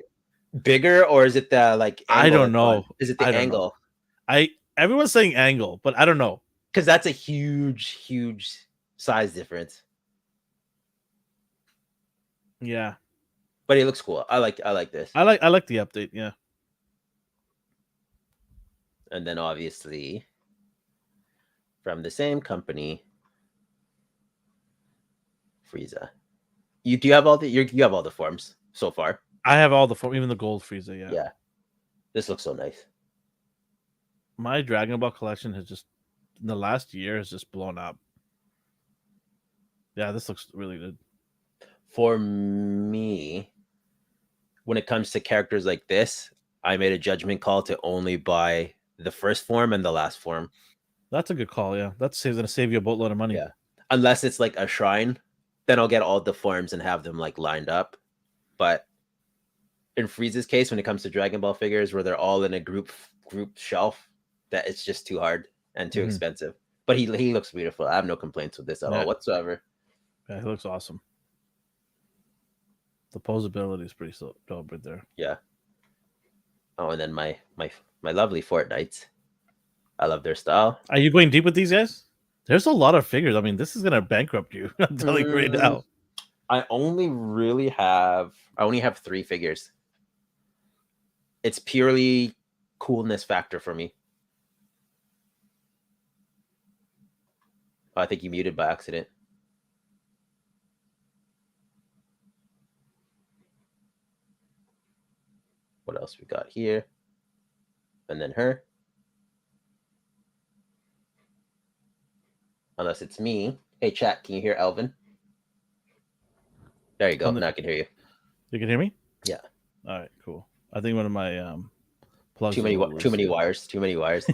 bigger or is it the like? I don't know. One? Is it the angle? Everyone's saying angle, but I don't know because that's a huge size difference. Yeah, but it looks cool. I like this. I like the update. Yeah, and then obviously from the same company. Frieza. You have all the forms so far. I have all the form, even the gold Frieza. Yeah. Yeah. This looks so nice. My Dragon Ball collection has just in the last year has just blown up. Yeah, this looks really good. For me, when it comes to characters like this, I made a judgment call to only buy the first form and the last form. That's a good call. Yeah, that's going to save you a boatload of money. Yeah, unless it's like a shrine. Then I'll get all the forms and have them like lined up. But in Frieza's case, when it comes to Dragon Ball figures where they're all in a group shelf, that it's just too hard and too expensive. But he looks beautiful. I have no complaints with this at all whatsoever. Yeah, he looks awesome. The posability is pretty dope right there. Yeah. Oh, and then my lovely Fortnites. I love their style. Are you going deep with these guys? There's a lot of figures. I mean, this is gonna bankrupt you. I'm telling you right now. I only have 3 figures. It's purely coolness factor for me. Oh, I think you muted by accident. else we got here? And then her. Unless it's me. Hey, chat, can you hear Elvin? There you go. Now I can hear you. You can hear me? Yeah. All right, cool. I think one of my plugs. Too many wires. Too many wires.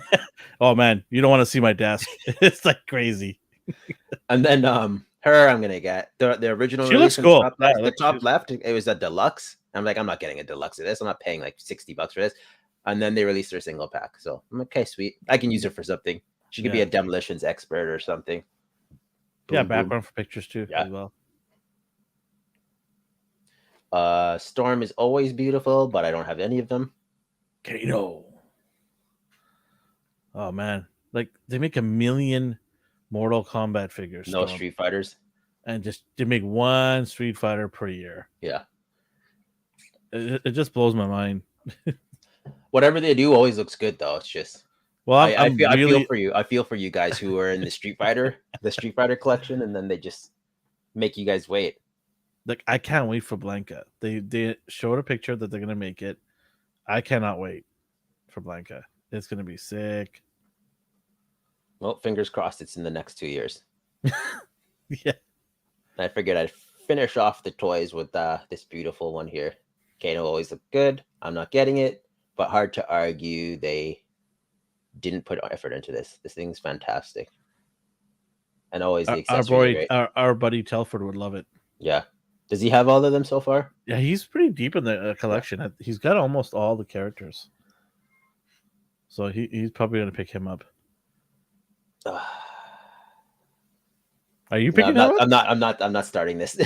Oh man, you don't want to see my desk. It's like crazy. And then her, I'm gonna get the original. She looks cool. The top left, it was a deluxe. I'm like, I'm not getting a deluxe of this. I'm not paying like $60 for this. And then they released their single pack. So I'm okay, sweet. I can use her for something. She could be a demolitions expert or something. Yeah, background for pictures too as well. Storm is always beautiful, but I don't have any of them. Kato. Oh man, like they make 1 million Mortal Kombat figures. No Street Fighters. And just they make one Street Fighter per year. Yeah. It just blows my mind. Whatever they do always looks good though. It's just I feel for you. I feel for you guys who are in the Street Fighter collection, and then they just make you guys wait. Like I can't wait for Blanca. They showed a picture that they're gonna make it. I cannot wait for Blanca. It's gonna be sick. Well, fingers crossed it's in the next 2 years. Yeah. I figured I'd finish off the toys with this beautiful one here. Kano always looked good. I'm not getting it, but hard to argue they didn't put effort into this. This thing's fantastic. And always the accessories. Our buddy Telford would love it. Yeah. Does he have all of them so far? Yeah, he's pretty deep in the collection. Yeah. He's got almost all the characters. So he's probably going to pick him up. Are you picking him up? I'm not starting this.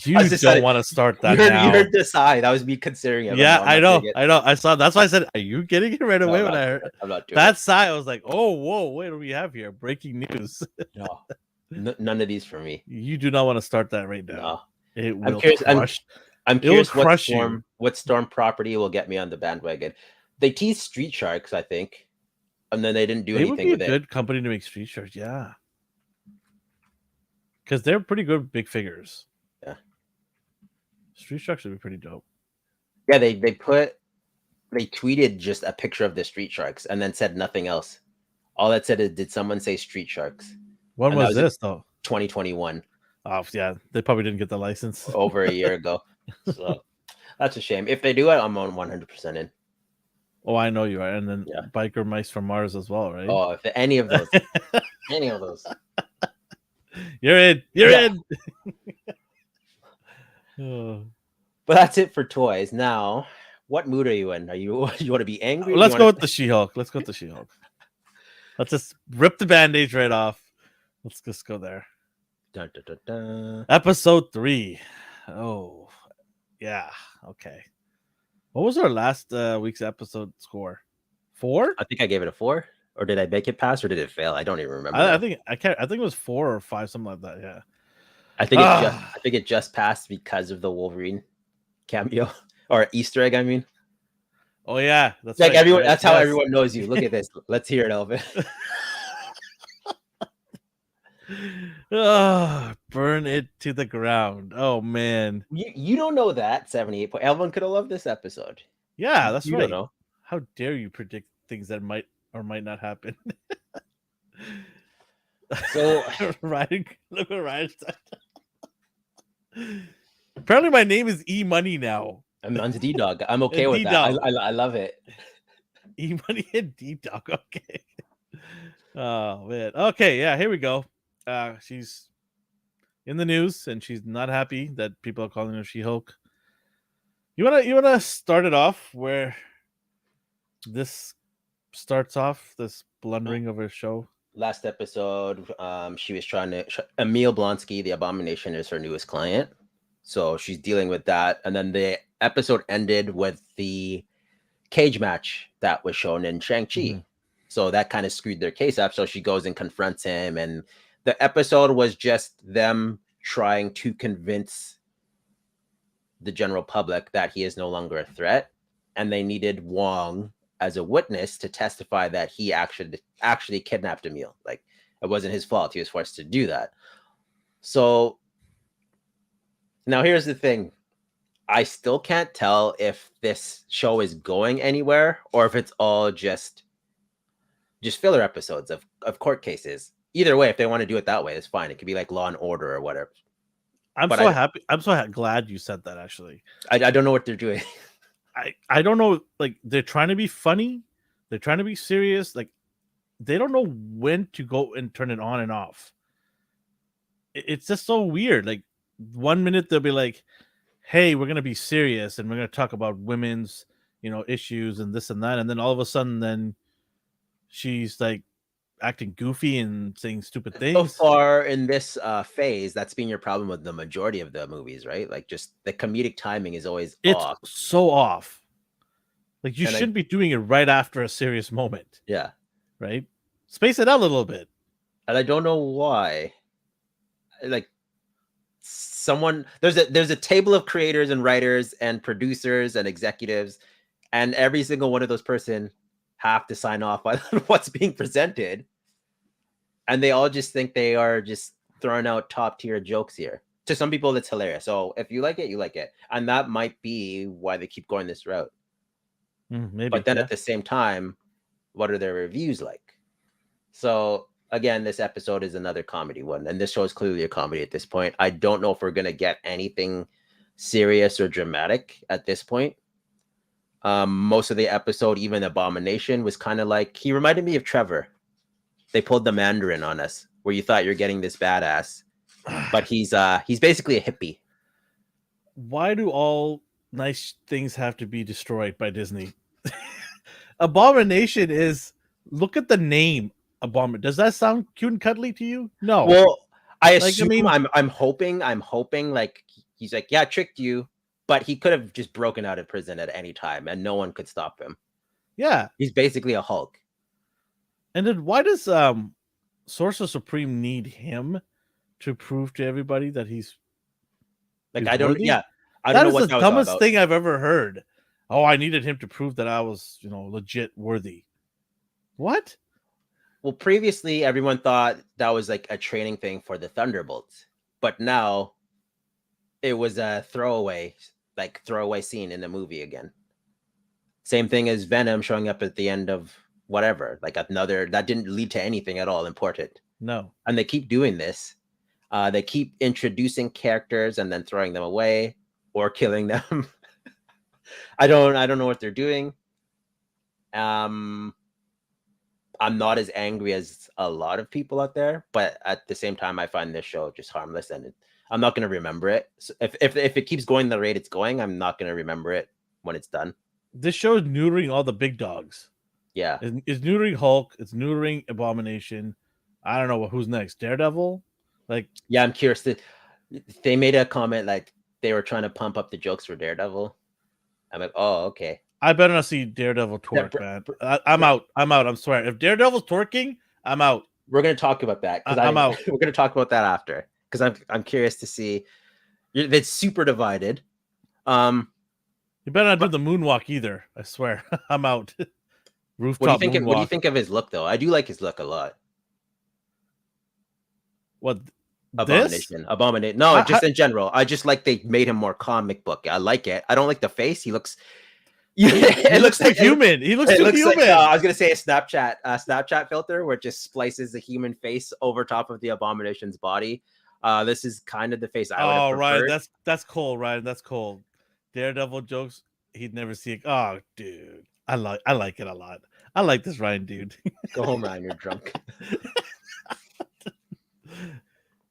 You don't want to start that now. You heard the sigh. That was me considering it. Yeah, I know. I saw. That's why I said, "Are you getting it right away?" No, when I heard I'm not doing that sigh, I was like, "Oh, whoa, what do we have here? Breaking news!" No, none of these for me. You do not want to start that right now. No. It will I'm curious what Storm property will get me on the bandwagon. They teased Street Sharks, I think, and then they didn't do anything with it. Good company to make Street Sharks, yeah, because they're pretty good big figures. Yeah, Street Sharks would be pretty dope. Yeah, they tweeted just a picture of the Street Sharks and then said nothing else. All that said is, did someone say Street Sharks? When was this though? 2021. Oh yeah, they probably didn't get the license over a year ago. So that's a shame. If they do it, I'm on 100% in. Oh, I know you are. And then Biker Mice from Mars as well, right? Oh, if any of those, you're in. You're in. Oh. But that's it for toys. Now, what mood are you in? You want to be angry? Let's go with the She-Hulk. Let's just rip the band-aids right off. Let's just go there. Dun, dun, dun, dun. Episode 3. Oh, yeah. Okay. What was our last week's episode score? 4? I think I gave it a 4. Or did I make it pass, or did it fail? I don't even remember. I think it was 4 or 5, something like that. Yeah. I think it just passed because of the Wolverine cameo or Easter egg. I mean. Oh yeah, that's like right. Everyone. That's how everyone knows you. Look at this. Let's hear it, Elvin. Oh, burn it to the ground. Oh man, you don't know that 78. Elvin could have loved this episode. Yeah, that's you right. Don't know. How dare you predict things that might or might not happen? So Ryan, look at Ryan. Apparently, my name is E Money now. Mine's D Dog. I'm okay with that. I love it. E Money and D Dog. Okay. Oh man. Okay. Yeah. Here we go. She's in the news, and she's not happy that people are calling her She-Hulk. You wanna start it off where this starts off, this blundering of her show. Last episode, she was trying to. Emil Blonsky, the Abomination, is her newest client, so she's dealing with that. And then the episode ended with the cage match that was shown in Shang-Chi. Mm-hmm. So that kind of screwed their case up. So she goes and confronts him, and the episode was just them trying to convince the general public that he is no longer a threat, and they needed Wong as a witness to testify that he actually kidnapped Emil. Like, it wasn't his fault. He was forced to do that. So now here's the thing. I still can't tell if this show is going anywhere or if it's all just filler episodes of court cases. Either way, if they want to do it that way, it's fine. It could be like Law and Order or whatever. I'm But so happy. I'm so glad you said that. Actually, I don't know what they're doing. I don't know. Like they're trying to be funny. They're trying to be serious. Like they don't know when to go and turn it on and off. It's just so weird. Like 1 minute they'll be like, "Hey, we're gonna be serious and we're gonna talk about women's, issues and this and that," and then all of a sudden, then she's like acting goofy and saying stupid So things. far in this phase, that's been your problem with the majority of the movies, right? Like just the comedic timing is always It's off. so off. Like you And shouldn't be doing it right after a serious moment, yeah, right? Space it out a little bit. and I don't know why. Like there's a table of creators and writers and producers and executives, and every single one of those person have to sign off on what's being presented, and they all just think they are just throwing out top tier jokes here. To some people, it's hilarious. So if you like it, you like it, and that might be why they keep going this route. Maybe, But then yeah. at the same time, what are their reviews like? So again, this episode is another comedy one, and this show is clearly a comedy at this point. I don't know if we're gonna get anything serious or dramatic at this point. Most of the episode, even Abomination, was kind of like, he reminded me of Trevor. They pulled the Mandarin on us, where you thought you're getting this badass, but he's basically a hippie. Why do all nice things have to be destroyed by Disney? Abomination is, look at the name Abomination. Does that sound cute and cuddly to you? No. Well, I Like, assume I'm hoping like he's like, yeah, I tricked you, but he could have just broken out of prison at any time and no one could stop him. Yeah. He's basically a Hulk. And then why does Sorcerer Supreme need him to prove to everybody that he's Like he's I don't worthy? yeah, I That don't know is what the that was all dumbest about. thing I've ever heard. Oh, I needed him to prove that I was, legit worthy. What? Well, previously everyone thought that was like a training thing for the Thunderbolts, but now it was a throwaway scene in the movie again. Same thing as Venom showing up at the end of whatever, like another that didn't lead to anything at all important. No. And they keep doing this. They keep introducing characters and then throwing them away or killing them. I don't know what they're doing. I'm not as angry as a lot of people out there, but at the same time, I find this show just harmless, and I'm not going to remember it. So if it keeps going the rate it's going, I'm not going to remember it when it's done. This show is neutering all the big dogs. Yeah. It's neutering Hulk. It's neutering Abomination. I don't know who's next. Daredevil? Like, yeah, I'm curious. They made a comment like they were trying to pump up the jokes for Daredevil. I'm like, oh, okay. I better not see Daredevil twerk, man. I'm out. I'm sorry. If Daredevil's twerking, I'm out. We're gonna talk about that because I'm out. We're gonna talk about that after because I'm curious to see. It's super divided. You better not do the moonwalk either. I swear. I'm out. What Rooftop do you think? moonwalk. What do you think of his look, though? I do like his look a lot. What? Abomination. No, just in general. I just like they made him more comic book. I like it. I don't like the face. He looks. It looks like human. He looks too human. Like, I was gonna say a Snapchat filter where it just splices the human face over top of the Abomination's body. This is kind of the face I would have preferred. Ryan, that's cold, Ryan. That's cold. Daredevil jokes. He'd never see it. Oh, dude, I like it a lot. I like this Ryan dude. Go home, Ryan. You're drunk.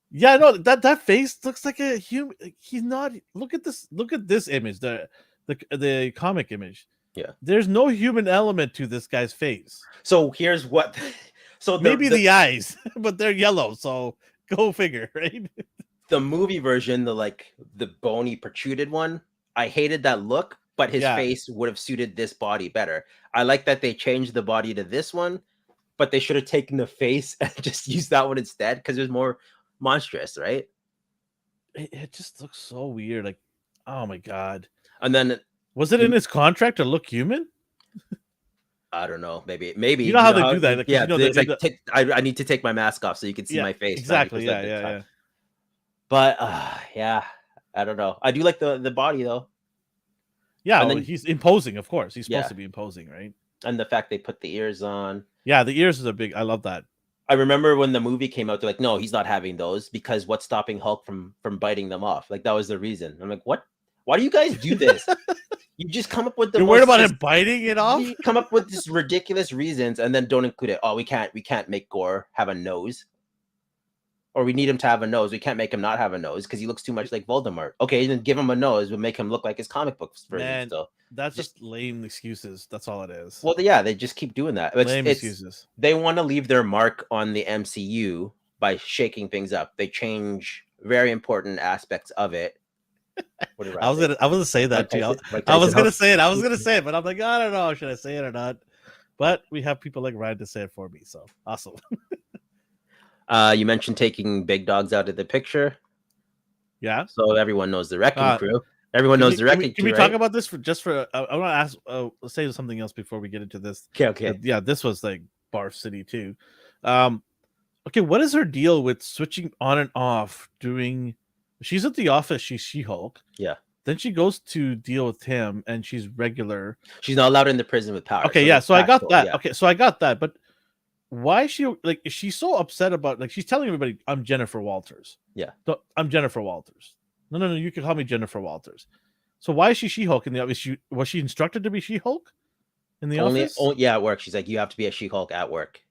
Yeah, no, that face looks like a human. He's not. Look at this. Look at this image. The comic image. Yeah. There's no human element to this guy's face. So here's what. So maybe the eyes, but they're yellow. So go figure, right? The movie version, the bony protruded one, I hated that look, but his face would have suited this body better. I like that they changed the body to this one, but they should have taken the face and just used that one instead because it was more monstrous, right? It just looks so weird. Like, oh my god. And then was it in his contract to look human? I don't know. Maybe you know how they do that. Like, I need to take my mask off so you can see my face. Exactly. Yeah. But yeah, I don't know. I do like the body though. Yeah, And then he's imposing, of course. He's supposed yeah, to be imposing, right? and the fact they put the ears on. Yeah, the ears is a big. I love that. I remember when the movie came out, they're like, no, he's not having those because what's stopping Hulk from biting them off? Like that was the reason. I'm like, what? Why do you guys do this? You just come up with the You're worried most about just, him biting it off? you come up with this ridiculous reasons and then don't include it. Oh, we can't make Gore have a nose. Or we need him to have a nose. We can't make him not have a nose because he looks too much like Voldemort. Okay, then give him a nose. We'll make him look like his comic book version Man, still. that's just lame excuses. That's all it is. Well, yeah, they just keep doing that. Lame excuses. They want to leave their mark on the MCU by shaking things up. They change very important aspects of it. What did I was gonna say that too. I was gonna say it, but I'm like, I don't know, should I say it or not? But we have people like Ryan to say it for me, so awesome. You mentioned taking big dogs out of the picture. Yeah. So everyone knows the Wrecking Crew. Everyone knows the Wrecking Crew. Can we talk about this for I want to ask, say something else before we get into this. Okay. Yeah, this was like Barf City too. Okay, what is her deal with switching on and off doing? She's at the office. She's She-Hulk. Yeah. Then she goes to deal with him, and she's regular. She's not allowed in the prison with power. Okay, so yeah. So I got that. Yeah. Okay, so I got that. But why is she like? Is she so upset about like she's telling everybody I'm Jennifer Walters? Yeah. I'm Jennifer Walters. No. You can call me Jennifer Walters. So why is she She-Hulk in the office? Was she instructed to be She-Hulk in the office? Yeah, at work. She's like, you have to be a She-Hulk at work.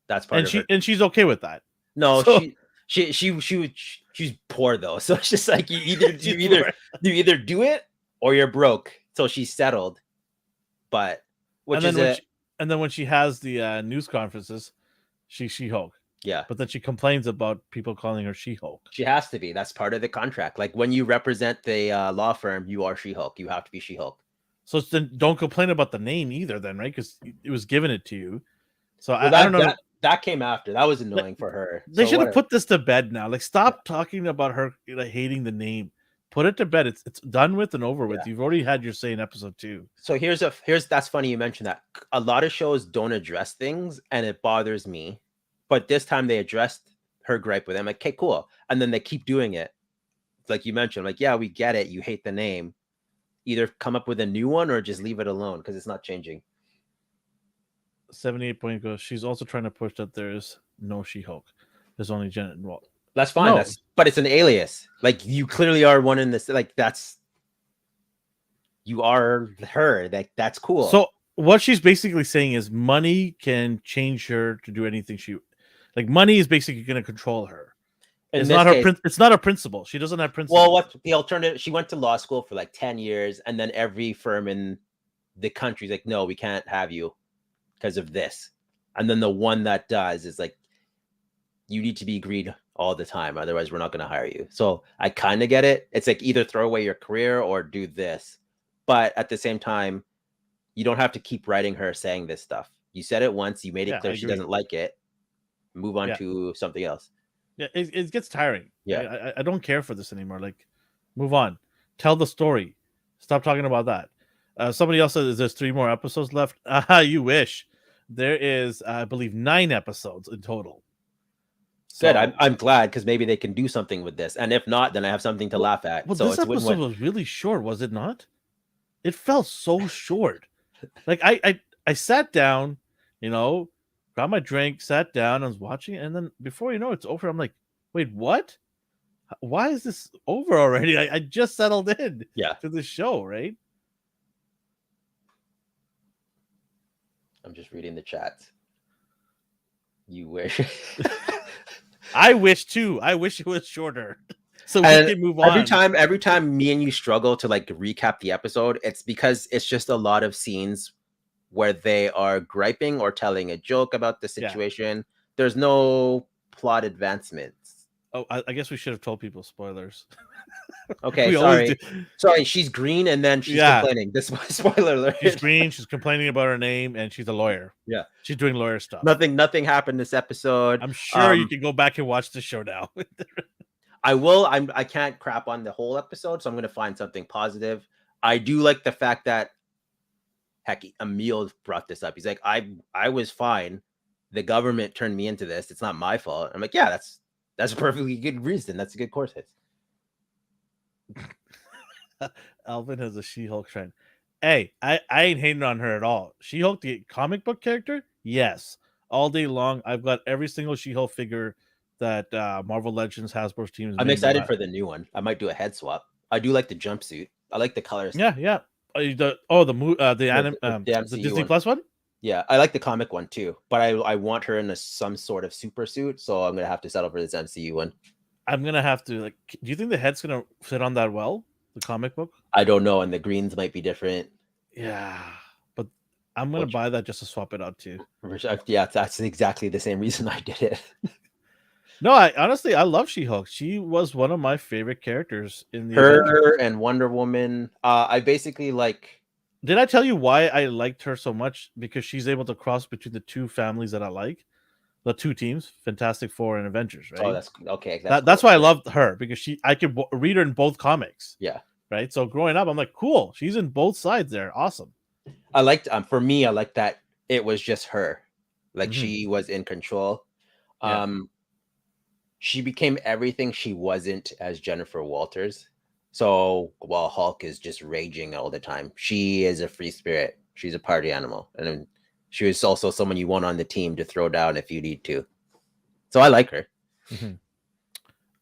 That's part of her. And she's okay with that. No, so, she's poor though. So it's just like you either do it or you're broke. So she's settled. But and then when she has the news conferences, she's She-Hulk. Yeah. But then she complains about people calling her She-Hulk. She has to be. That's part of the contract. Like when you represent the law firm, you are She-Hulk. You have to be She-Hulk. So then don't complain about the name either then, right? Because it was given it to you. So I don't know. That came after. That was annoying for her. They should have put this to bed now. Like, stop talking about her hating the name. Put it to bed. It's done with and over with. You've already had your say in episode 2. So here's that's funny you mentioned that. A lot of shows don't address things, and it bothers me. But this time they addressed her gripe with him. Like, okay, cool. And then they keep doing it. Like you mentioned, like, yeah, we get it. You hate the name. Either come up with a new one or just leave it alone because it's not changing. 78 point goes. She's also trying to push that there's no She-Hulk. There's only Janet. Well, that's fine. No. But it's an alias. Like you clearly are one in this. Like you are her. That's cool. So what she's basically saying is money can change her to do anything she. Like money is basically going to control her. It's not her. It's not a principle. She doesn't have principles. Well, what's the alternative? She went to law school for like 10 years, and then every firm in the country is like, no, we can't have you because of this. And then the one that does is like, you need to be agreed all the time. Otherwise, we're not going to hire you. So I kind of get it. It's like either throw away your career or do this. But at the same time, you don't have to keep writing her saying this stuff. You said it once. You made it clear she doesn't like it. Move on to something else. Yeah, it gets tiring. Yeah. I don't care for this anymore. Like, move on. Tell the story. Stop talking about that. Somebody else says there's 3 more episodes left. You wish. There is, I believe, 9 episodes in total. Good. I'm glad because maybe they can do something with this. And if not, then I have something to laugh at. Well, so this episode was really short, was it not? It felt so short. Like I sat down, got my drink, sat down, I was watching it, and then before you know it's over, I'm like, wait, what? Why is this over already? I just settled in to the show, right? I'm just reading the chat. You wish. I wish too. I wish it was shorter. So we can move on. Every time me and you struggle to like recap the episode, it's because it's just a lot of scenes where they are griping or telling a joke about the situation. Yeah. There's no plot advancements. Oh, I guess we should have told people spoilers. Okay, sorry. She's green and then she's complaining. This spoiler alert. She's green. She's complaining about her name, and she's a lawyer. Yeah, she's doing lawyer stuff. Nothing happened this episode. I'm sure you can go back and watch the show now. I will. I can't crap on the whole episode, so I'm going to find something positive. I do like the fact that, heck, Emil brought this up. He's like, I was fine. The government turned me into this. It's not my fault. I'm like, yeah, that's a perfectly good reason. That's a good course hit. Alvin has a She-Hulk shrine. Hey, I ain't hating on her at all. She-Hulk, the comic book character, yes, all day long. I've got every single She-Hulk figure that Marvel Legends Hasbro's team has I'm made in the excited last. for the new one. I might do a head swap. I do like the jumpsuit. I like the colors. Yeah, yeah. The The MCU Disney one. Plus one. Yeah, I like the comic one too, but I want her in some sort of super suit, so I'm gonna have to settle for this MCU one. I'm gonna have to like. Do you think the head's gonna fit on that well? The comic book. I don't know, and the greens might be different. Yeah, but I'm gonna Which, buy that just to swap it out too. yeah, that's exactly the same reason I did it. No, I honestly I love She-Hulk. She was one of my favorite characters in the Avengers. Her and Wonder Woman. I basically like. Did I tell you why I liked her so much? Because she's able to cross between the two families that I like, the two teams, Fantastic Four and Avengers, Oh, right? that's okay. That's That's cool. why I loved her because I could read her in both comics, Yeah, right? So growing up, I'm like, cool, she's in both sides there, awesome. I liked. For me, I liked that it was just her, like Mhm. she was in control. Yeah. She became everything she wasn't as Jennifer Walters. So while Hulk is just raging all the time, she is a free spirit. She's a party animal, and then she was also someone you want on the team to throw down if you need to. So I like her. Mhm.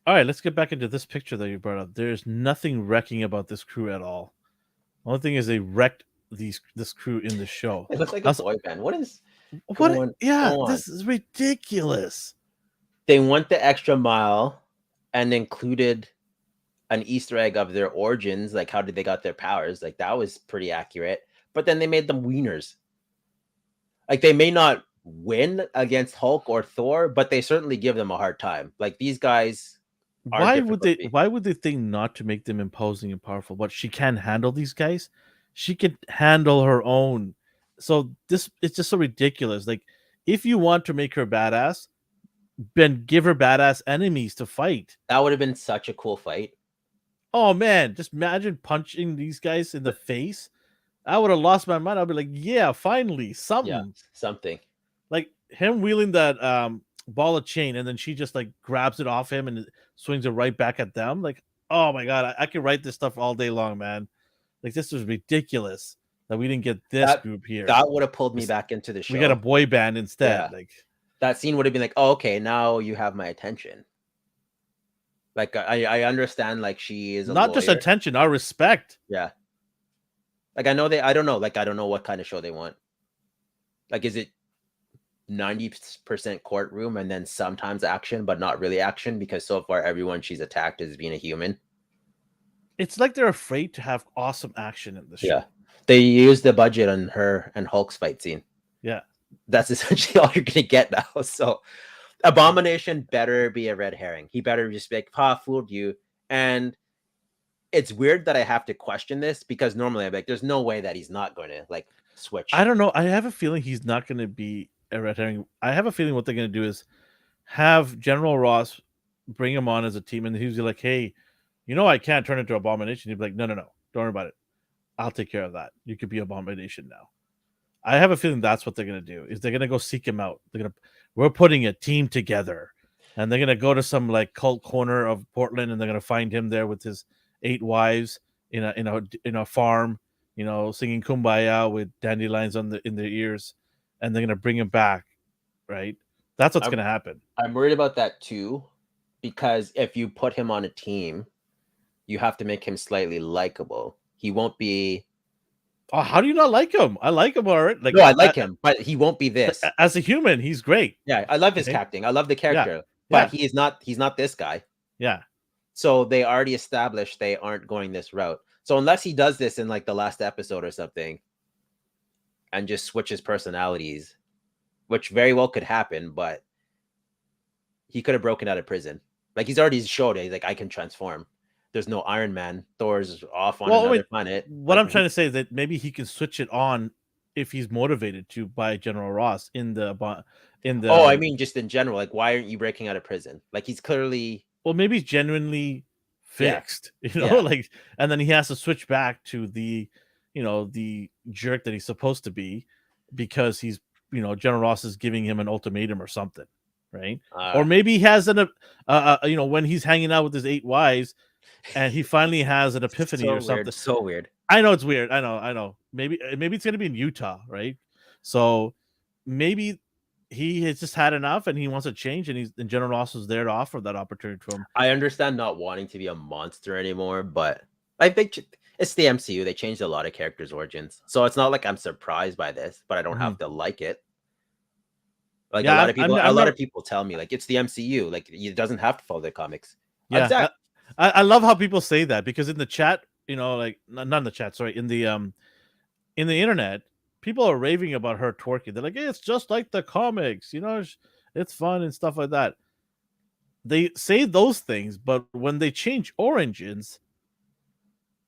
All right, let's get back into this picture that you brought up. There's nothing wrecking about this crew at all. Only thing is they wrecked this crew in the show. It looks like I a was- boy band. What is what? going Yeah, on? this is ridiculous. They went the extra mile and included an Easter egg of their origins, like how did they got their powers? Like that was pretty accurate. But then they made them wieners. Like they may not win against Hulk or Thor, but they certainly give them a hard time. Like these guys are Why would difficult they? to beat. Why would they think not to make them imposing and powerful? But she can't handle these guys. She can handle her own. So this it's just so ridiculous. Like if you want to make her badass, then give her badass enemies to fight. That would have been such a cool fight. Oh man, just imagine punching these guys in the face. I would have lost my mind. I'd be like, yeah, finally, Yeah, something. something. Like him wheeling that ball of chain and then she just like grabs it off him and swings it right back at them. Like, oh my god, I could write this stuff all day long, man. Like this was ridiculous that we didn't get this That group here. that would have pulled me back into the show. We got a boy band instead. Yeah. Like that scene would have been like, oh, okay, now you have my attention. Like I understand like she is a not lawyer. just attention, our respect. Yeah. Like I don't know. Like I don't know what kind of show they want. Like is it 90% courtroom and then sometimes action, but not really action because so far everyone she's attacked is being a human. It's like they're afraid to have awesome action in the show. Yeah. They used the budget on her and Hulk's fight scene. Yeah. That's essentially all you're gonna get now. So Abomination better be a red herring. He better just be like, "Pa, fooled you." And it's weird that I have to question this because normally I'm like, there's no way that he's not going to like switch. I don't know. I have a feeling he's not going to be a red herring. I have a feeling what they're going to do is have General Ross bring him on as a team, and he's like, "Hey, you know I can't turn into Abomination." He'd be like, "No, don't worry about it. I'll take care of that. You could be Abomination now." I have a feeling that's what they're going to do. Is they're going to go seek him out. We're putting a team together, and they're going to go to some like cult corner of Portland, and they're going to find him there with his 8 wives in a farm, singing "Kumbaya" with dandelions in their ears, and they're going to bring him back, right? That's what's going to happen. I'm worried about that too, because if you put him on a team, you have to make him slightly likable. He won't be. Oh, how do you not like him? I like him already. Like, no, I like him, but he won't be this. As a human, he's great. Yeah, I love his acting. I love the character, but he is not. He's not this guy. Yeah. So they already established they aren't going this route. So unless he does this in like the last episode or something, and just switches personalities, which very well could happen, but he could have broken out of prison. Like he's already showed it. He's like, I can transform. There's no Iron Man. Thor's off on another planet. What I'm trying to say is that maybe he can switch it on if he's motivated to by General Ross in the. Oh, I mean, just in general, like, why aren't you breaking out of prison? Like, he's clearly. Well, maybe he's genuinely fixed, like, and then he has to switch back to the jerk that he's supposed to be because he's, General Ross is giving him an ultimatum or something, right? Or maybe he has when he's hanging out with his 8 wives, and he finally has an epiphany So or weird, something. so weird. I know it's weird. I know. Maybe it's gonna be in Utah, right? So maybe he has just had enough and he wants to change, and General Ross was there to offer that opportunity to him. I understand not wanting to be a monster anymore, but like it's the MCU. They changed a lot of characters' origins, so it's not like I'm surprised by this, but I don't have to like it. Like Yeah, a I'm lot of never. people tell me, like it's the MCU. Like it doesn't have to follow the comics. Yeah, Exactly. I love how people say that because in the chat, like not in the chat, sorry, in the internet, people are raving about her twerking. They're like, hey, it's just like the comics, it's fun and stuff like that. They say those things, but when they change origins,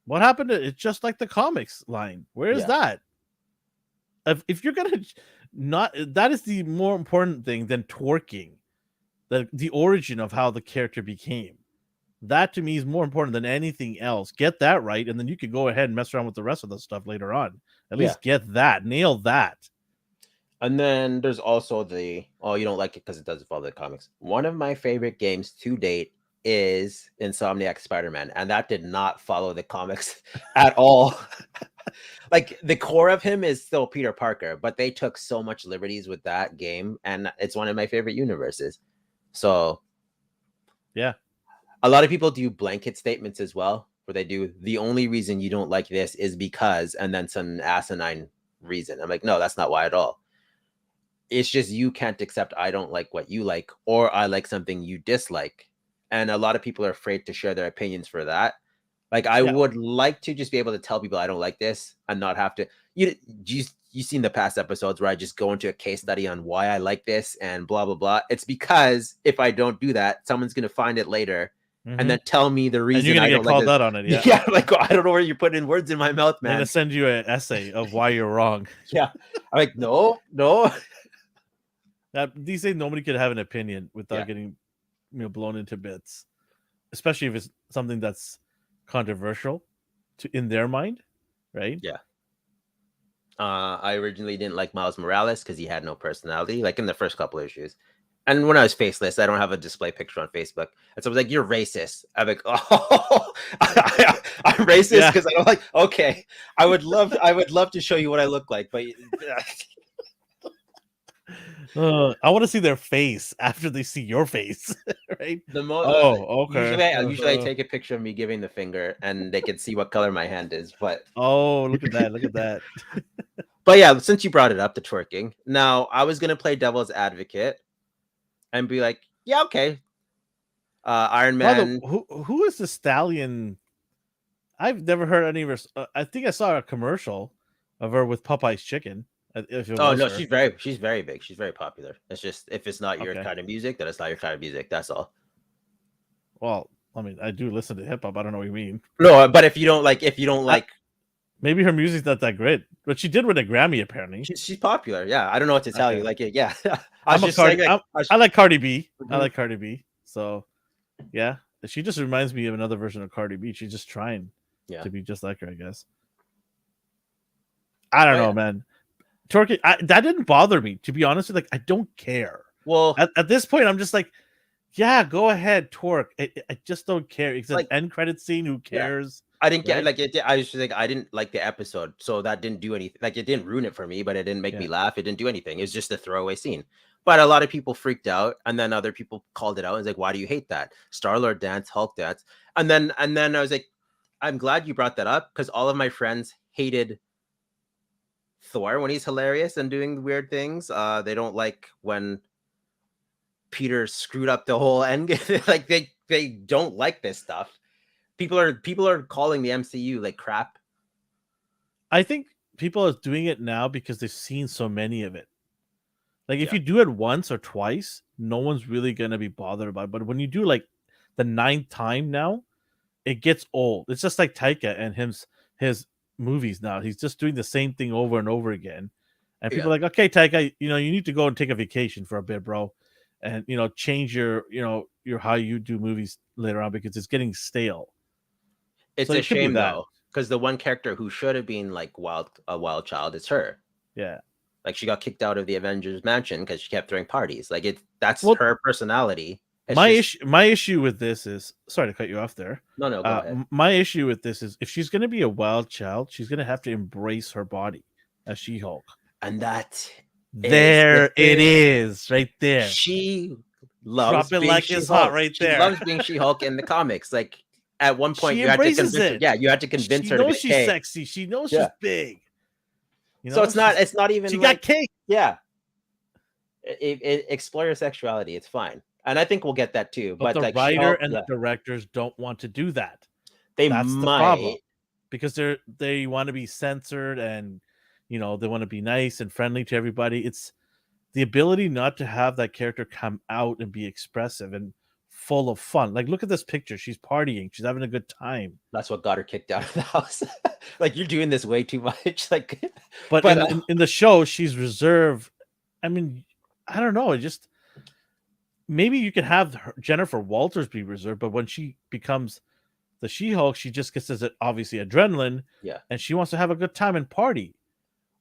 what happened to it's just like the comics line? Where is Yeah. that? If you're gonna not that is the more important thing than twerking, the origin of how the character became. That to me is more important than anything else. Get that right, and then you can go ahead and mess around with the rest of the stuff later on. At Yeah. least get that, nail that. And then there's also you don't like it because it doesn't follow the comics. One of my favorite games to date is Insomniac Spider-Man, and that did not follow the comics at all. Like the core of him is still Peter Parker, but they took so much liberties with that game, and it's one of my favorite universes. So Yeah. a lot of people do blanket statements as well, where they do the only reason you don't like this is because, and then some asinine reason. I'm like, no, that's not why at all. It's just you can't accept I don't like what you like, or I like something you dislike. And a lot of people are afraid to share their opinions for that. Like I Yeah. would like to just be able to tell people I don't like this and not have to. You seen the past episodes where I just go into a case study on why I like this and blah blah blah. It's because if I don't do that, someone's gonna find it later and Mm-hmm. then tell me the And you're reason gonna I get don't like called this. out on it. Yeah. Yeah, like I don't know where you're putting words in my mouth, They're gonna man. send you an essay of why you're wrong. Yeah, I'm like, no. These days, nobody could have an opinion without getting blown into bits, especially if it's something that's controversial in their mind, right? Yeah. I originally didn't like Miles Morales because he had no personality, like in the first couple of issues. And when I was faceless, I don't have a display picture on Facebook. And so I was like, you're racist. I'm like, oh, I'm racist because I don't like, okay, I would love to show you what I look like, but I want to see their face after they see your face, right? Okay. Usually I take a picture of me giving the finger and they can see what color my hand is. But look at that. Look at that. But yeah, since you brought it up, the twerking. Now I was gonna play devil's advocate and be like, yeah, okay. Iron Man. Who is the stallion? I've never heard any. I think I saw a commercial of her with Popeye's chicken. If it Oh was no, her. she's very big. She's very popular. It's just if it's not your kind of music, then it's not your kind of music. That's all. Well, I mean, I do listen to hip hop. I don't know what you mean. No, but if you don't like, maybe her music's not that great, but she did win a Grammy apparently. She's popular. Yeah, I don't know what to tell you. Like, yeah, I like Cardi B. Mm-hmm. I like Cardi B. So, yeah, she just reminds me of another version of Cardi B. She's just trying to be just like her, I guess. I don't know, man. Twerking, that didn't bother me, to be honest. Like, I don't care. Well, at this point, I'm just like, yeah, go ahead, twerk. I just don't care. It's an end credit scene. Who cares? I didn't get I was just like, I didn't like the episode, so that didn't do anything. Like, it didn't ruin it for me, but it didn't make me laugh. It didn't do anything. It was just a throwaway scene. But a lot of people freaked out, and then other people called it out. And was like, why do you hate that? Star-Lord dance, Hulk dance, and then I was like, I'm glad you brought that up because all of my friends hated Thor when he's hilarious and doing weird things. They don't like when Peter screwed up the whole end game. Like they don't like this stuff. People are calling the MCU like crap. I think people are doing it now because they've seen so many of it. Like if you do it once or twice, no one's really gonna be bothered about it. But when you do like the 9th time now, it gets old. It's just like Taika and his movies now. He's just doing the same thing over and over again. And people are like, okay, Taika, you need to go and take a vacation for a bit, bro. And change your how you do movies later on because it's getting stale. It's a shame though, because the one character who should have been like a wild child is her. Yeah. Like she got kicked out of the Avengers mansion because she kept throwing parties. Like that's her personality. It's just My issue with this is, sorry to cut you off there. no, go ahead. My issue with this is, if she's going to be a wild child, she's going to have to embrace her body as She-Hulk. And that There it is, right there. She loves Drop it being like it's hot She-Hulk. right She there. loves being She-Hulk in the comics. Like at one point, She you had to embraces convince her. it. Yeah, you had to convince her to She be knows like, she's hey. sexy. She knows Yeah. she's big. You know, So it's not even she like got cake. yeah. Explore your sexuality. It's fine, and I think we'll get that too. But the like writer She-Hulk, and the directors don't want to do that. they That's the might. problem, because they want to be censored, and they want to be nice and friendly to everybody. It's the ability not to have that character come out and be expressive and full of fun. Like, look at this picture. She's partying. She's having a good time. That's what got her kicked out of the house. Like, you're doing this way too much. Like, but in the show, she's reserved. I mean, I don't know. It just, maybe you can have Jennifer Walters be reserved, but when she becomes the She-Hulk, she just gets this obviously adrenaline, and she wants to have a good time and party.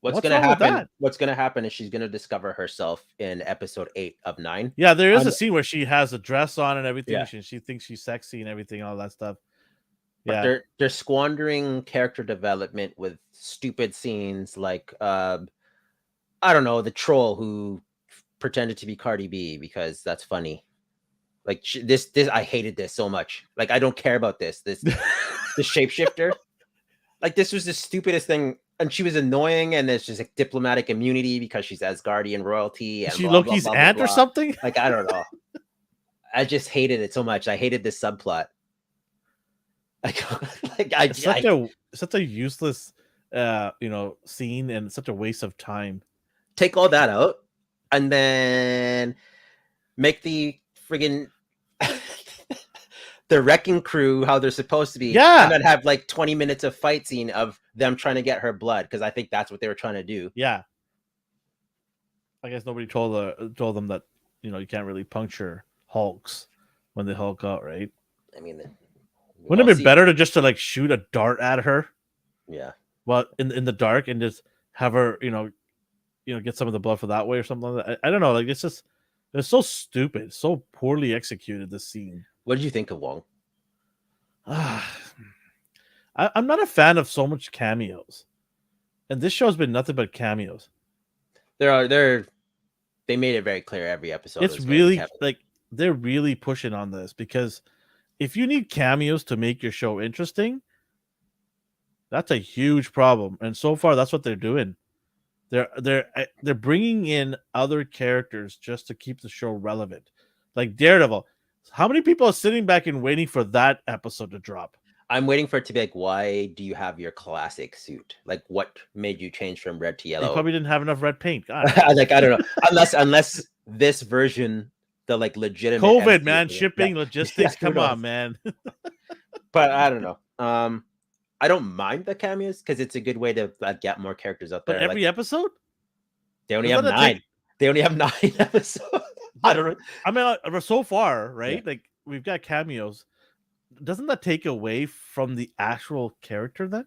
What's going to happen? What's going to happen is she's going to discover herself in episode 8 of 9. Yeah, there is a scene where she has a dress on and everything. Yeah. She thinks she's sexy and everything, all that stuff. But they're squandering character development with stupid scenes like I don't know, the troll who pretended to be Cardi B because that's funny. Like this I hated this so much. Like, I don't care about this the shapeshifter. Like, this was the stupidest thing, and she was annoying, and there's just like diplomatic immunity because she's Asgardian royalty, and she Loki's aunt or something. Like, I don't know. I just hated it so much. I hated this subplot. It's such a useless scene, and such a waste of time. Take all that out and then make the friggin' the wrecking crew how they're supposed to be. Yeah. And then have like 20 minutes of fight scene of them trying to get her blood, because I think that's what they were trying to do. Yeah. I guess nobody told them that, you can't really puncture Hulks when they Hulk out, right? I mean, wouldn't it be better to just like shoot a dart at her? Yeah. Well, in the dark, and just have her, get some of the blood for that way or something like that. I don't know. Like, it's so stupid, so poorly executed, this scene. What did you think of Wong? I'm not a fan of so much cameos, and this show's been nothing but cameos. They made it very clear every episode. It's really like they're really pushing on this, because if you need cameos to make your show interesting, that's a huge problem. And so far, that's what they're doing. They're bringing in other characters just to keep the show relevant, like Daredevil. How many people are sitting back and waiting for that episode to drop? I'm waiting for it to be like, why do you have your classic suit? Like, what made you change from red to yellow? They probably didn't have enough red paint. Like, I don't know. Unless this version, the like legitimate COVID, man, shipping, logistics. Come on, man. But I don't know. I don't mind the cameos because it's a good way to get more characters out there. But every episode? They only have 9. They only have 9 episodes. I don't know. I mean, so far, right? Yeah. Like, we've got cameos. Doesn't that take away from the actual character then?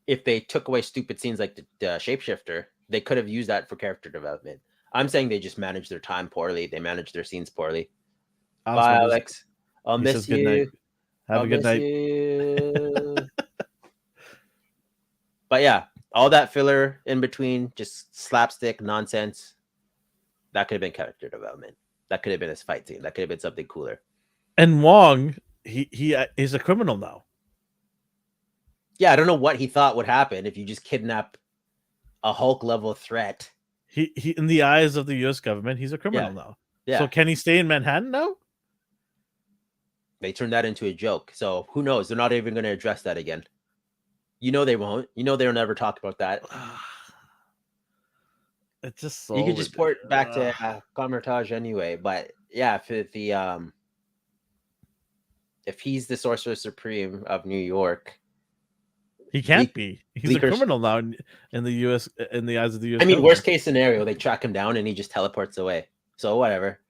If they took away stupid scenes like the shapeshifter, they could have used that for character development. I'm saying they just managed their time poorly. They managed their scenes poorly. Bye, Alex. I'll miss you. Have a good night. But yeah, all that filler in between, just slapstick nonsense. That could have been character development. That could have been his fight scene. That could have been something cooler. And Wong, he is a criminal now. Yeah, I don't know what he thought would happen if you just kidnap a Hulk level threat. He in the eyes of the U.S. government, he's a criminal now. Yeah. So can he stay in Manhattan now? They turned that into a joke. So who knows? They're not even going to address that again. You know they won't. You know they'll never talk about that. It's just so you could just port back to Kamar-Taj anyway. But yeah, if he's the Sorcerer Supreme of New York, he can't be. He's a criminal now in the U.S. in the eyes of the U.S. I mean, worst case scenario, they track him down and he just teleports away. So whatever.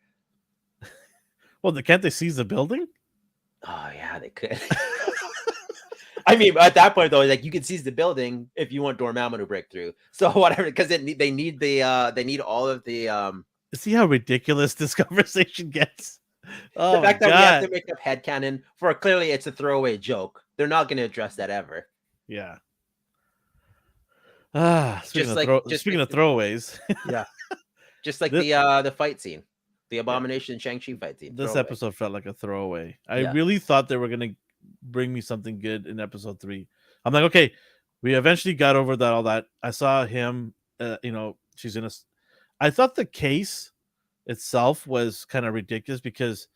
Well, can't they seize the building? Oh yeah, they could. I mean, at that point though, like, you can seize the building if you want Dormammu to break through. So whatever, because they need all of the. See how ridiculous this conversation gets. The Oh my fact that we have to god. make up headcanon for clearly it's a throwaway joke. They're not going to address that ever. Yeah. Just just Speaking like of throwaways, yeah, just like this the fight scene, the yeah, Abomination Shang-Chi fight scene. this Throwaway. episode felt like a throwaway. I Yeah. really thought they were gonna bring me something good in episode 3. I'm like, okay, we eventually got over that. All that I saw him. She's in a. I thought the case itself was kind of ridiculous because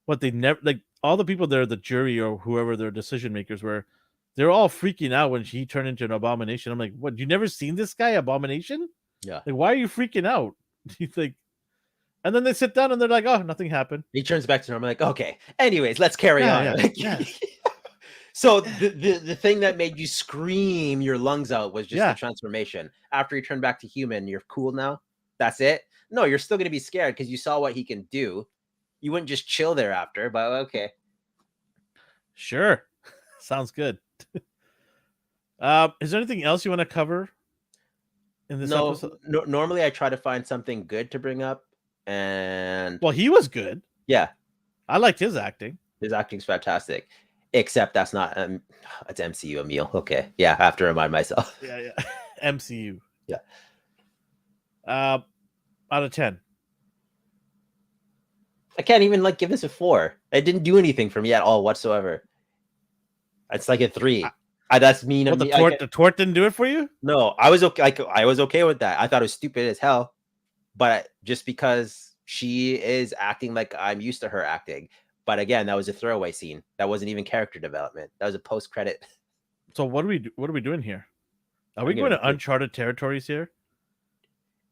what they never like all the people there, the jury or whoever their decision makers were, they're all freaking out when he turned into an abomination. I'm like, what? You never seen this guy, Abomination? Yeah. Like, why are you freaking out? You think? And then they sit down and they're like, oh, nothing happened. He turns back to normal, like, okay. Anyways, let's carry Yeah, on. yeah, Like, yes, so the thing that made you scream your lungs out was just the yeah. transformation. After you turn back to human, you're cool now. That's it. No, you're still gonna be scared because you saw what he can do. You wouldn't just chill thereafter, but okay. Sure, sounds good. Is there anything else you want to cover in this No, episode? normally I try to find something good to bring up, and Well, he was good. yeah, I liked his acting. his acting's fantastic. Except that's not it's MCU a meal. Okay, yeah, I have to remind myself. Yeah, yeah. MCU. Yeah. Out of 10. I can't even give this a 4. It didn't do anything for me at all whatsoever. It's like a 3. That's mean. Well, the tort didn't do it for you? No, I was okay. I was okay with that. I thought it was stupid as hell, but just because she is acting like I'm used to her acting. But again, that was a throwaway scene. That wasn't even character development. That was a post-credit. So what are we doing here? Are we going to uncharted territories here?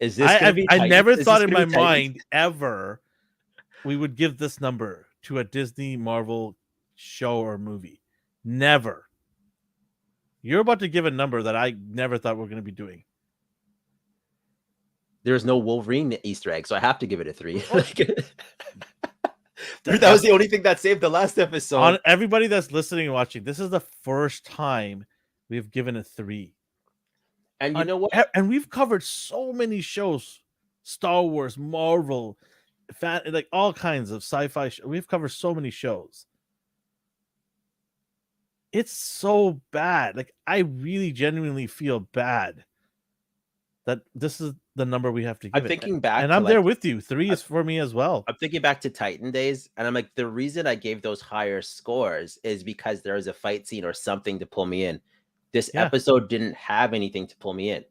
Is this going to be? I never thought in my mind ever we would give this number to a Disney Marvel show or movie. Never. You're about to give a number that I never thought we were going to be doing. There's no Wolverine Easter egg, so I have to give it a 3. That was the only thing that saved the last episode. On everybody that's listening and watching, this is the first time we've given a 3. And you know what? And we've covered so many shows, Star Wars, Marvel, like all kinds of sci-fi. We've covered so many shows. It's so bad. Like, I really genuinely feel bad that this is the number we have to give. I'm thinking back, and I'm there with you. 3 is for me as well. I'm thinking back to Titan days, and I'm like, the reason I gave those higher scores is because there was a fight scene or something to pull me in. This episode didn't have anything to pull me in.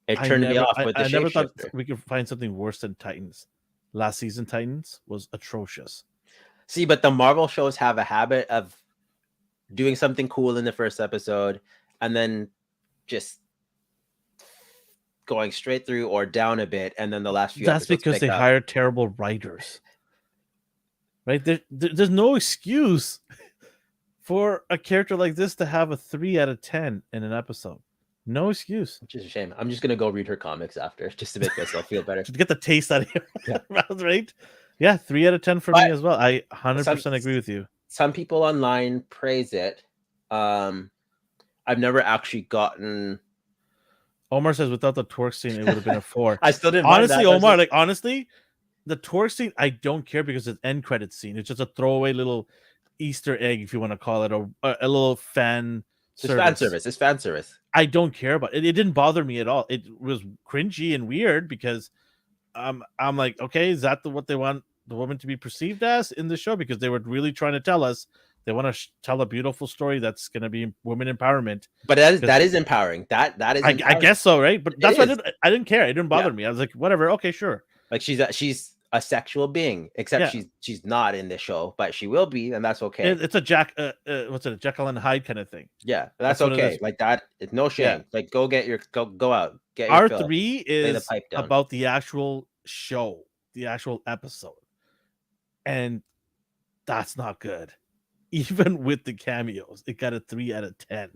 It turned me off with the I never thought shapeshifter. we could find something worse than Titans. Last season, Titans was atrocious. See, but the Marvel shows have a habit of doing something cool in the first episode and then just going straight through or down a bit, and then the last few that's because they hire terrible writers, right? There's no excuse for a character like this to have a 3 out of 10 in an episode. No excuse. Which is a shame. I'm just gonna go read her comics after just to make myself feel better. To get the taste out of your mouth, right? Yeah, 3 out of 10 for me as well. I 100% agree with you. Some people online praise it. I've never actually gotten. Omar says without the twerk scene, it would have been a 4. I still didn't. Honestly, Omar, honestly, the twerk scene, I don't care because it's an end credit scene. It's just a throwaway little Easter egg, if you want to call it, or a little fan service. It's fan service. I don't care about it. It didn't bother me at all. It was cringy and weird because I'm like, okay, is that what they want the woman to be perceived as in the show? Because they were really trying to tell us they want to tell a beautiful story that's going to be women empowerment. But that is empowering. That is. Empowering. I guess so, right? But that's what I didn't care. It didn't bother me. I was like, whatever. Okay, sure. Like she's a sexual being, except she's not in this show, but she will be, and that's okay. It's a what's it, a Jekyll and Hyde kind of thing. Yeah, that's okay. Like that, it's no shame. Yeah. Like go out. Get your R3 is about the actual show, the actual episode, and that's not good. Even with the cameos, it got a 3 out of 10.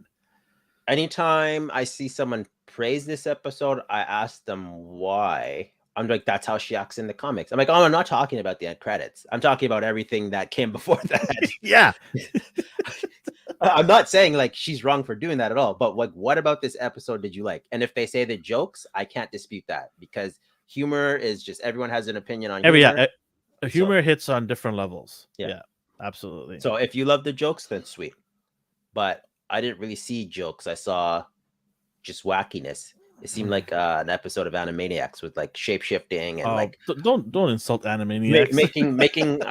Anytime I see someone praise this episode, I ask them why. I'm like, that's how she acts in the comics. I'm like, oh, I'm not talking about the end credits. I'm talking about everything that came before that. Yeah. I'm not saying like she's wrong for doing that at all, but like, what about this episode did you like? And if they say the jokes, I can't dispute that because humor is just everyone has an opinion on humor. Humor hits on different levels. Yeah. Yeah, absolutely. So if you love the jokes, then sweet. But I didn't really see jokes. I saw just wackiness. It seemed like an episode of Animaniacs with like shape shifting and like don't insult Animaniacs.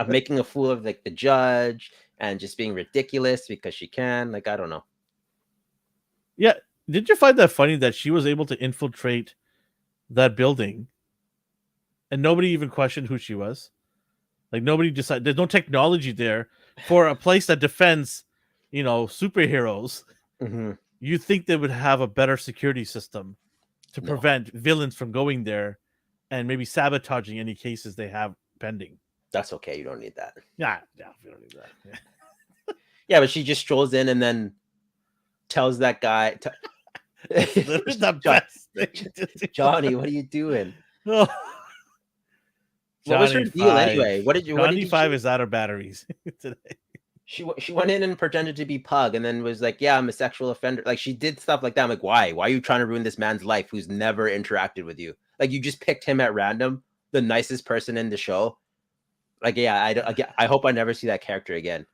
making a fool of like the judge and just being ridiculous because she can. Like, I don't know. Yeah, did you find that funny that she was able to infiltrate that building and nobody even questioned who she was? Like nobody decided. There's no technology there for a place that defends, superheroes. Mm-hmm. You think they would have a better security system to No, prevent villains from going there and maybe sabotaging any cases they have pending. that's okay. You don't need that. Yeah, we don't need that. Yeah. Yeah, but she just strolls in and then tells that guy, Literally the best thing to do. Johnny, what are you doing? Oh. What was her deal anyway? What did Johnny Five is out of batteries today. She went in and pretended to be Pug and then was like, yeah, I'm a sexual offender. Like, she did stuff like that. I'm like, why? Why are you trying to ruin this man's life who's never interacted with you? Like, you just picked him at random, the nicest person in the show. Like, yeah, I hope I never see that character again.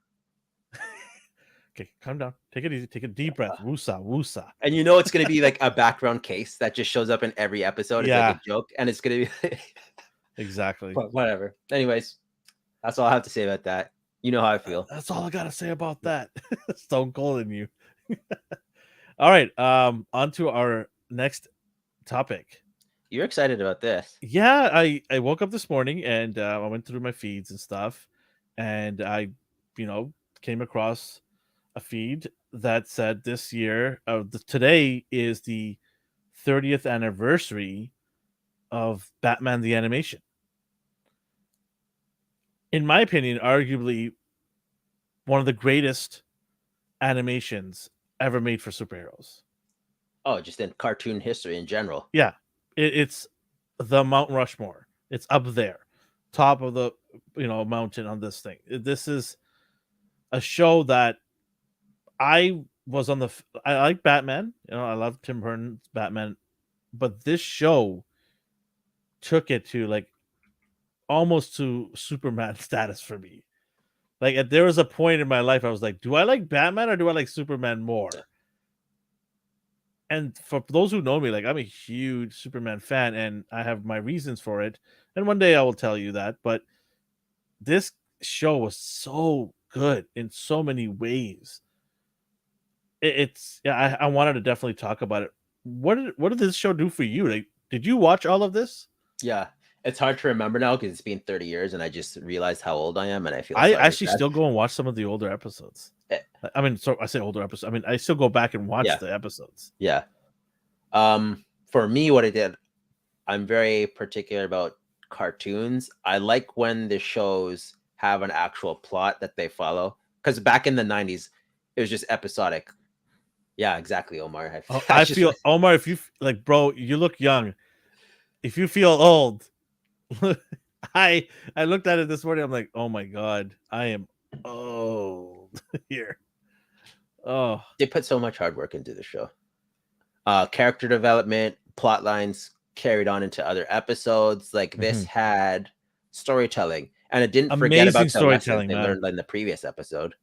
Okay, calm down. Take it easy. Take a deep breath. Woosa, woosa. And you know it's going to be like a background case that just shows up in every episode. It's like a joke. And it's going to be... Exactly. But whatever. Anyways, that's all I have to say about that. You know how I feel. That's all I gotta say about that. Stone Cold in you. All right. On to our next topic. You're excited about this. Yeah, I woke up this morning and I went through my feeds and stuff, and I, came across a feed that said this year, today is the 30th anniversary of Batman the Animation. In my opinion, arguably one of the greatest animations ever made for superheroes. Oh, just in cartoon history in general. Yeah, it's the Mount Rushmore. It's up there, top of the mountain on this thing. This is a show that I was on the. I like Batman. I love Tim Burton's Batman, but this show took it to like almost to Superman status for me. Like there was a point in my life I was like, do I like Batman or do I like Superman more? And for those who know me, like I'm a huge Superman fan and I have my reasons for it. And one day I will tell you that. But this show was so good in so many ways. I wanted to definitely talk about it. What did this show do for you? Like, did you watch all of this? Yeah, it's hard to remember now because it's been 30 years, and I just realized how old I am, and I feel. I actually still go and watch some of the older episodes. I mean, so I say older episodes. I mean, I still go back and watch the episodes. Yeah. For me, what I did, I'm very particular about cartoons. I like when the shows have an actual plot that they follow. Because back in the 90s, it was just episodic. Yeah, exactly, Omar. I feel Omar, if you like, bro, you look young. If you feel old, I looked at it this morning. I'm like, oh my god, I am old here. Oh, they put so much hard work into the show. Character development, plot lines carried on into other episodes. Like this had storytelling, and it didn't forget about the lessons they learned in the previous episode.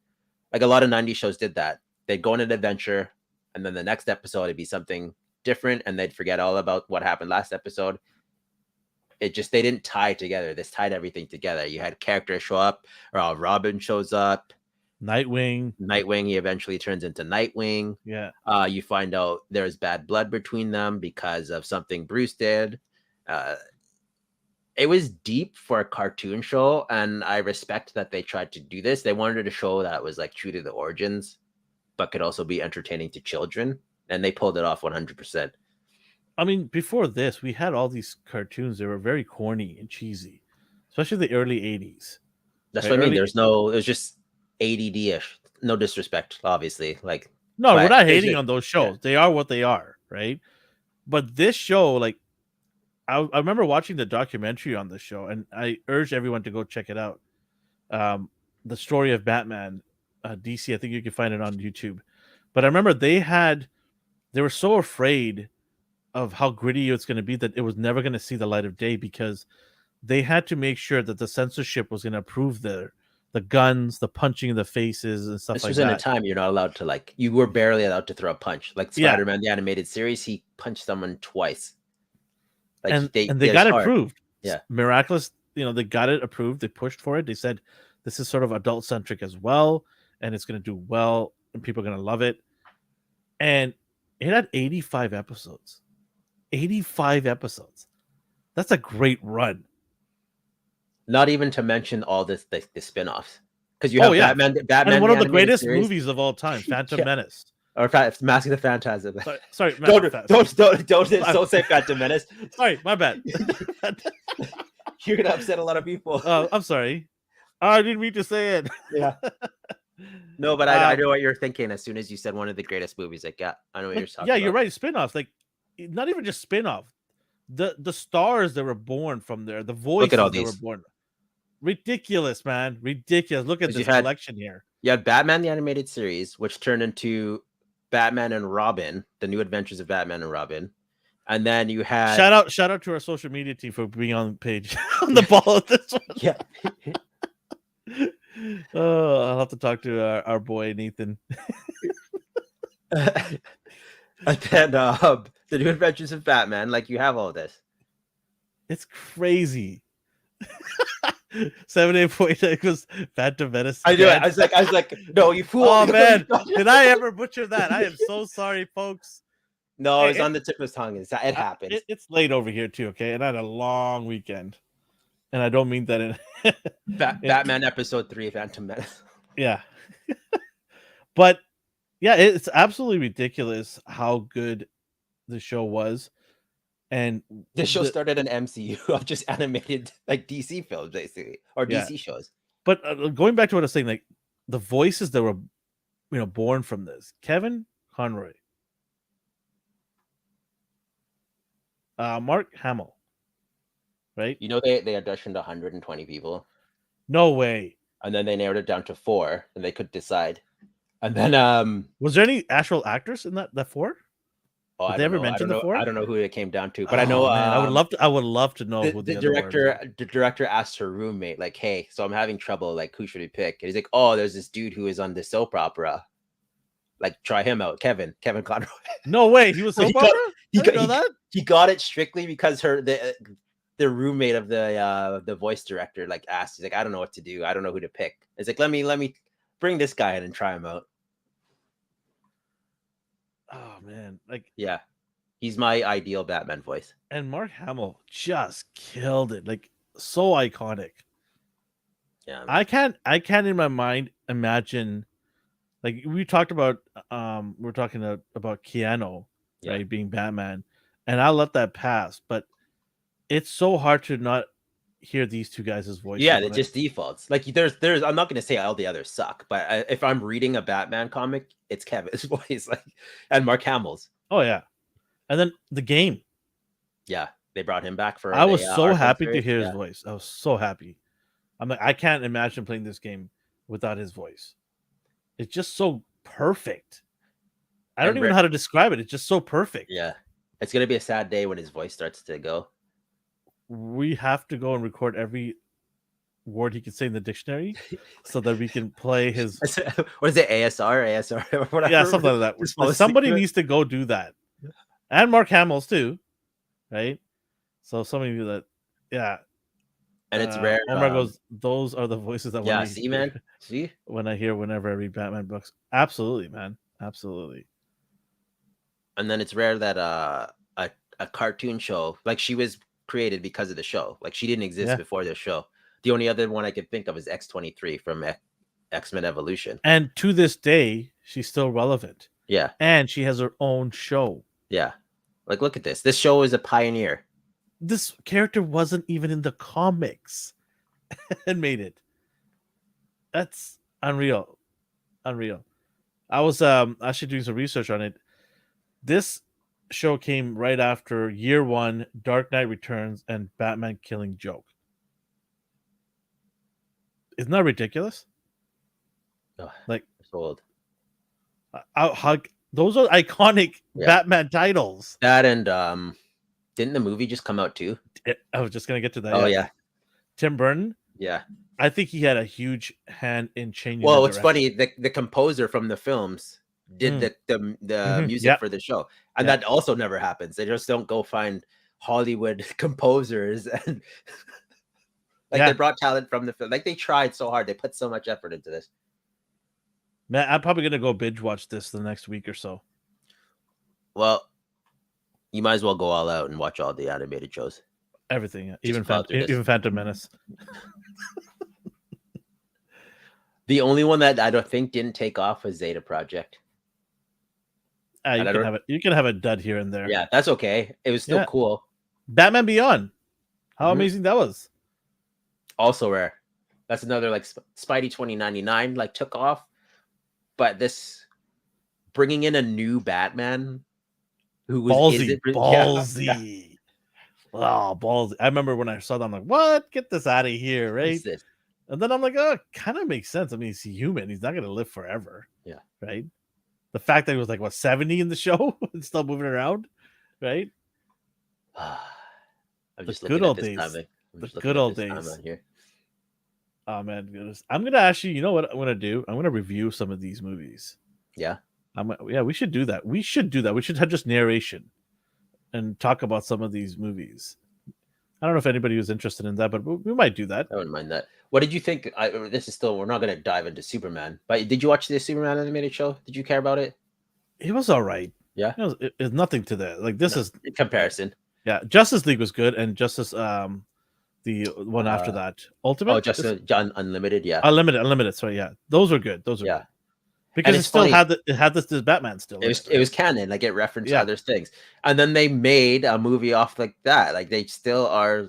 Like a lot of 90s shows did that. They'd go on an adventure, and then the next episode it'd be something different, and they'd forget all about what happened last episode. They didn't tie together. This tied everything together. You had characters show up, or Robin shows up. Nightwing, he eventually turns into Nightwing. Yeah. You find out there's bad blood between them because of something Bruce did. It was deep for a cartoon show, and I respect that they tried to do this. They wanted to show that it was like true to the origins, but could also be entertaining to children, and they pulled it off 100%. I mean, before this, we had all these cartoons that were very corny and cheesy, especially the early 80s. That's what I mean. It was just ADD-ish. No disrespect, obviously. Like, no, we're not hating on those shows. Yeah. They are what they are, right? But this show, like, I remember watching the documentary on this show, and I urge everyone to go check it out. The story of Batman, DC. I think you can find it on YouTube. But I remember they were so afraid of how gritty it's going to be that it was never going to see the light of day because they had to make sure that the censorship was going to approve the guns, the punching in the faces, and stuff This like was in a that. time you're not allowed to like. You were barely allowed to throw a punch. Like Yeah. Spider-Man, the animated series, he punched someone twice. Like and they it's got it hard. approved. Yeah. Miraculous, they got it approved. They pushed for it. They said this is sort of adult centric as well, and it's going to do well, and people are going to love it. And it had 85 episodes. 85 episodes. That's a great run. Not even to mention all the spin-offs. Because you have Batman, and one the of the greatest series. movies of all time, Phantom Menace. Or Mask of the Phantasm. Sorry, don't say Phantom Menace. Sorry, my bad. You're gonna upset a lot of people. Oh, I'm sorry. I didn't mean to say it. Yeah. No, but I know what you're thinking as soon as you said one of the greatest movies. Like, yeah, I know what you're talking about. Yeah, you're right. Spin-offs, like not even just spin-off. The stars that were born from there, the voices that were born. Ridiculous, man. Ridiculous. Look at this collection here. You had Batman the Animated Series, which turned into Batman and Robin, The New Adventures of Batman and Robin. And then you had shout out to our social media team for being on the page on the ball of this one. Yeah. Oh, I'll have to talk to our boy Nathan. And then The New Adventures of Batman, like you have all this. It's crazy. 78.9 was Phantom Menace. I knew it. I was like, no, you fool. Oh man, did I ever butcher that? I am so sorry, folks. No, it's on the tip of his tongue. It happens. It's late over here too, okay? And I had a long weekend. And I don't mean that in Batman episode 3 of Phantom Menace. Yeah. But yeah, it's absolutely ridiculous how good the show was. And the show started an MCU of just animated like DC films, basically, or DC shows. But going back to what I was saying, like the voices that were, born from this: Kevin Conroy, Mark Hamill, right? They auditioned 120 people. No way. And then they narrowed it down to 4, and they could decide. And then was there any actual actors in that 4? Oh, Did they ever mention the 4? I don't know who it came down to, but I know. Man, I would love to know who the director asked her roommate, like, "Hey, so I'm having trouble. Like, who should we pick?" And he's like, "Oh, there's this dude who is on the soap opera. Like, try him out, Kevin Conroy." No way, he was soap opera. He got it strictly because the roommate of the voice director like asked. He's like, "I don't know what to do. I don't know who to pick." It's like, let me bring this guy in and try him out. Oh man, like yeah, he's my ideal Batman voice. And Mark Hamill just killed it, like so iconic. Yeah, I can't in my mind imagine, like we talked about, we're talking about Keanu, right, being Batman, and I'll let that pass, but it's so hard to not hear these two guys' voices. Yeah, it just defaults. Like there's I'm not gonna say all the others suck, but if I'm reading a Batman comic, it's Kevin's voice, like, and Mark Hamill's. Oh yeah, and then the game. Yeah, they brought him back for. I was so happy to hear his voice. I was so happy. I'm like, I can't imagine playing this game without his voice. It's just so perfect. I don't even know how to describe it. It's just so perfect. Yeah, it's gonna be a sad day when his voice starts to go. We have to go and record every word he can say in the dictionary so that we can play his. What is it? ASR, whatever. Yeah, something like that. Somebody needs to go do that, and Mark Hamill's too, right? So somebody do that. Yeah, and it's rare. Omar goes, "Those are the voices that." Yeah, see, man. See, when I hear whenever I read Batman books, absolutely, man, absolutely. And then it's rare that a cartoon show, like, she was created because of the show. Like, she didn't exist before the show. The only other one I could think of is X-23 from X-Men Evolution. And to this day, she's still relevant. Yeah. And she has her own show. Yeah. Like, look at this. This show is a pioneer. This character wasn't even in the comics and made it. That's unreal. Unreal. I was actually doing some research on it. This show came right after Year One, Dark Knight Returns, and Batman Killing Joke. Isn't that ridiculous? Oh, like, so old. Those are iconic Batman titles. That and didn't the movie just come out too? I was just gonna get to that. Oh yeah. Tim Burton. Yeah. I think he had a huge hand in changing the Well, it's direction. funny. The composer from the films did Mm. the music Yeah, for the show, and yeah, that also never happens. They just don't go find Hollywood composers and like they yeah. brought talent from the film. Like they tried so hard. They put so much effort into this. Man, I'm probably gonna go binge watch this the next week or so. Well, you might as well go all out and watch all the animated shows. Everything, Just plow through this. Even Phantom Menace. The only one that I don't think didn't take off was Zeta Project. You can have it. You can have a dud here and there. Yeah, that's okay. It was still cool. Batman Beyond. How amazing that was. Also rare. That's another like Spidey 2099 like took off, but this bringing in a new Batman who was ballsy. Yeah. Oh, ballsy. I remember when I saw that, I'm like, what? Get this out of here, right? And then I'm like, oh, it kind of makes sense. I mean, he's human. He's not going to live forever. Yeah. Right? The fact that he was like, what, 70 in the show and still moving around, right? I'm just looking at this timing. The good old days. Here. Oh, man. Goodness. I'm going to actually, you know what I'm going to do? I'm going to review some of these movies. Yeah. We should do that. We should have just narration and talk about some of these movies. I don't know if anybody was interested in that, but we might do that. I wouldn't mind that. What did you think? This is still, we're not going to dive into Superman, but did you watch the Superman animated show? Did you care about it? It was all right. Yeah. It's nothing to that. Like this is in comparison. Yeah. Justice League was good. And Justice, the one after that, Ultimate. Oh, Justice Unlimited. Yeah. Unlimited. Sorry. Yeah. Those were good. Those are good. Because it still had this Batman still. It was canon, like it referenced other things, and then they made a movie off like that. Like they still are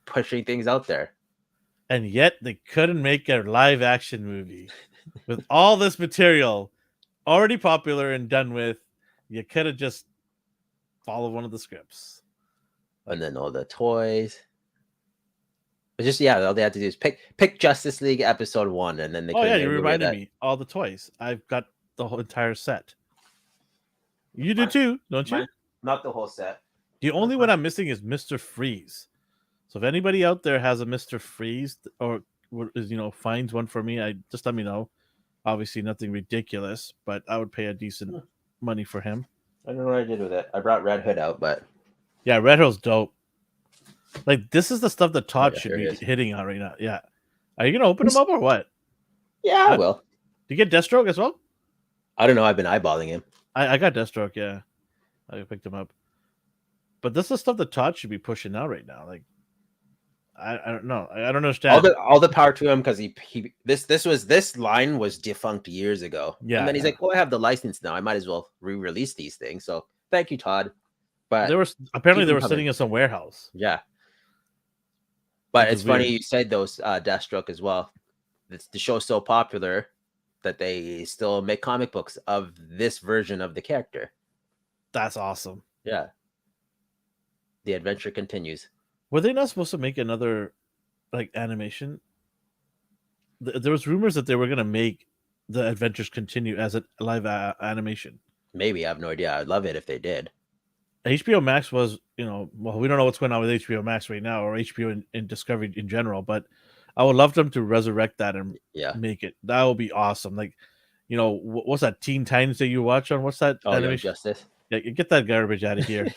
pushing things out there, and yet they couldn't make a live action movie with all this material already popular and done with. You could have just followed one of the scripts, and then all the toys. But just all they had to do is pick Justice League episode 1, and then they. Oh yeah, you reminded me. All the toys. I've got the whole entire set. You do too, don't you? Not the whole set. The only one I'm missing is Mr. Freeze. So if anybody out there has a Mr. Freeze or finds one for me, just let me know. Obviously nothing ridiculous, but I would pay a decent money for him. I don't know what I did with it. I brought Red Hood out, but yeah, Red Hood's dope. Like this is the stuff that Todd should be hitting on right now. Yeah. Are you gonna open them up or what? Yeah, I will. Do you get Deathstroke as well? I don't know. I've been eyeballing him. I got Deathstroke, yeah. I picked him up. But this is stuff that Todd should be pushing out right now. Like I don't know. I don't understand. All the power to him because this line was defunct years ago. Yeah. And then he's like, well, I have the license now. I might as well re-release these things. So thank you, Todd. But they were sitting in some warehouse. Yeah. But it's funny you said those Deathstroke as well. The show's so popular that they still make comic books of this version of the character. That's awesome. Yeah. The adventure continues. Were they not supposed to make another like animation? There was rumors that they were going to make the adventures continue as a live animation. Maybe. I have no idea. I'd love it if they did. HBO Max was, we don't know what's going on with HBO Max right now or HBO in Discovery in general, but I would love them to resurrect that and make it. That would be awesome. Like, what's that Teen Titans that you watch on? What's that animation? Justice. Yeah, get that garbage out of here.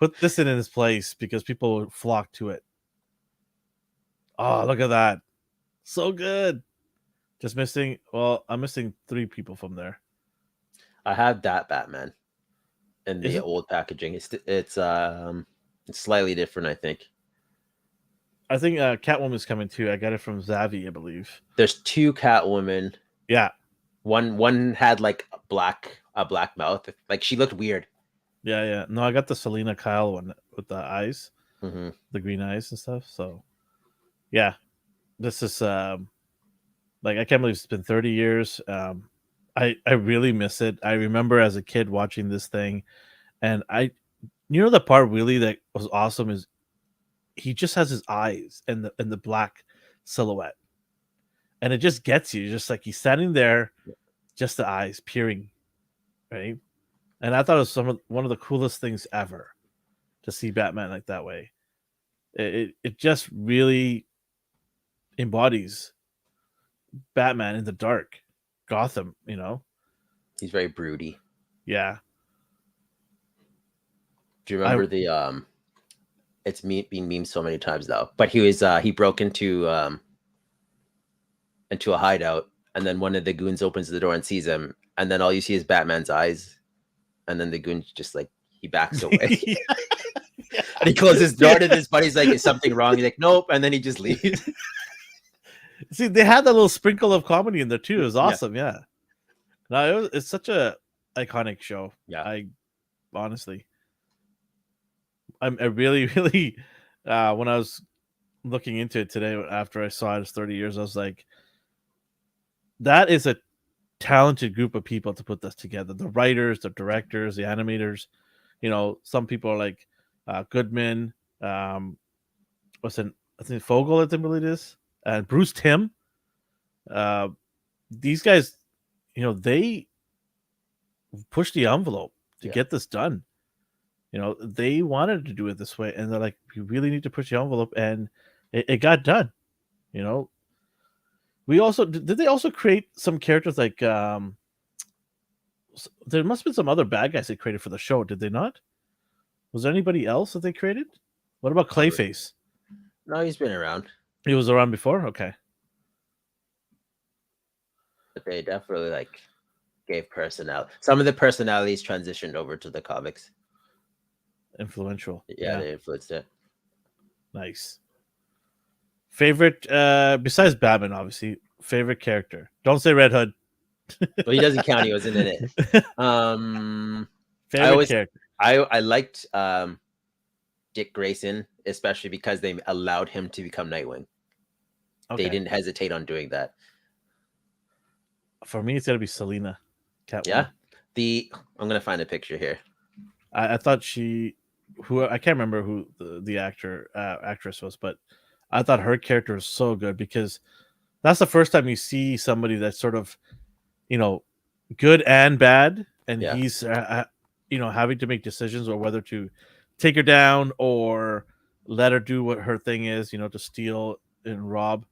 Put this in its place because people would flock to it. Oh, look at that. So good. Just missing, I'm missing 3 people from there. I have that Batman in the old packaging. It's slightly different, I think. I think Catwoman's coming too. I got it from Zavi, I believe. There's 2 Catwoman. Yeah. One had like a black mouth. Like she looked weird. Yeah. No, I got the Selena Kyle one with the eyes, the green eyes and stuff. So, yeah, this is like I can't believe it's been 30 years. I really miss it. I remember as a kid watching this thing, and the part really that was awesome is he just has his eyes and the black silhouette, and it just gets you. Just like he's standing there, just the eyes peering, right? And I thought it was one of the coolest things ever to see Batman like that way. It just really embodies Batman in the dark, Gotham. He's very broody. Yeah. Do you I remember the it's being memed so many times now, but he broke into a hideout, and then one of the goons opens the door and sees him, and then all you see is Batman's eyes, and then the goon just like he backs away. yeah. And he closes his door to his buddy's like, is something wrong? He's like, nope, and then he just leaves. See, they had that little sprinkle of comedy in there too. It was Yeah. awesome. Yeah. No, it's such a iconic show. Yeah. I honestly, I really, really, when I was looking into it today after I saw it as 30 years, I was like, that is a talented group of people to put this together. The writers, the directors, the animators. Some people are like Goodman. What's it? I think Fogel, I think it is, and Bruce Timm. Uh, these guys, they push the envelope to get this done. They wanted to do it this way, and they're like, "We really need to push the envelope," and it got done. We also did they also create some characters like there must have been some other bad guys they created for the show, did they not? Was there anybody else that they created? What about Clayface? No, he's been around. He was around before? Okay. But they definitely like gave personality. Some of the personalities transitioned over to the comics. Influential. Yeah. They influenced it. Nice. Favorite besides Batman, obviously, favorite character. Don't say Red Hood. Well, he doesn't count. He wasn't in it. Favorite character. I liked Dick Grayson, especially because they allowed him to become Nightwing. Okay. They didn't hesitate on doing that. For me, it's gonna be Selina. Catwoman. Yeah. I'm gonna find a picture here. I thought I can't remember who the actress was, but I thought her character was so good because that's the first time you see somebody that's sort of, good and bad, and he's having to make decisions or whether to take her down or let her do what her thing is, to steal and rob.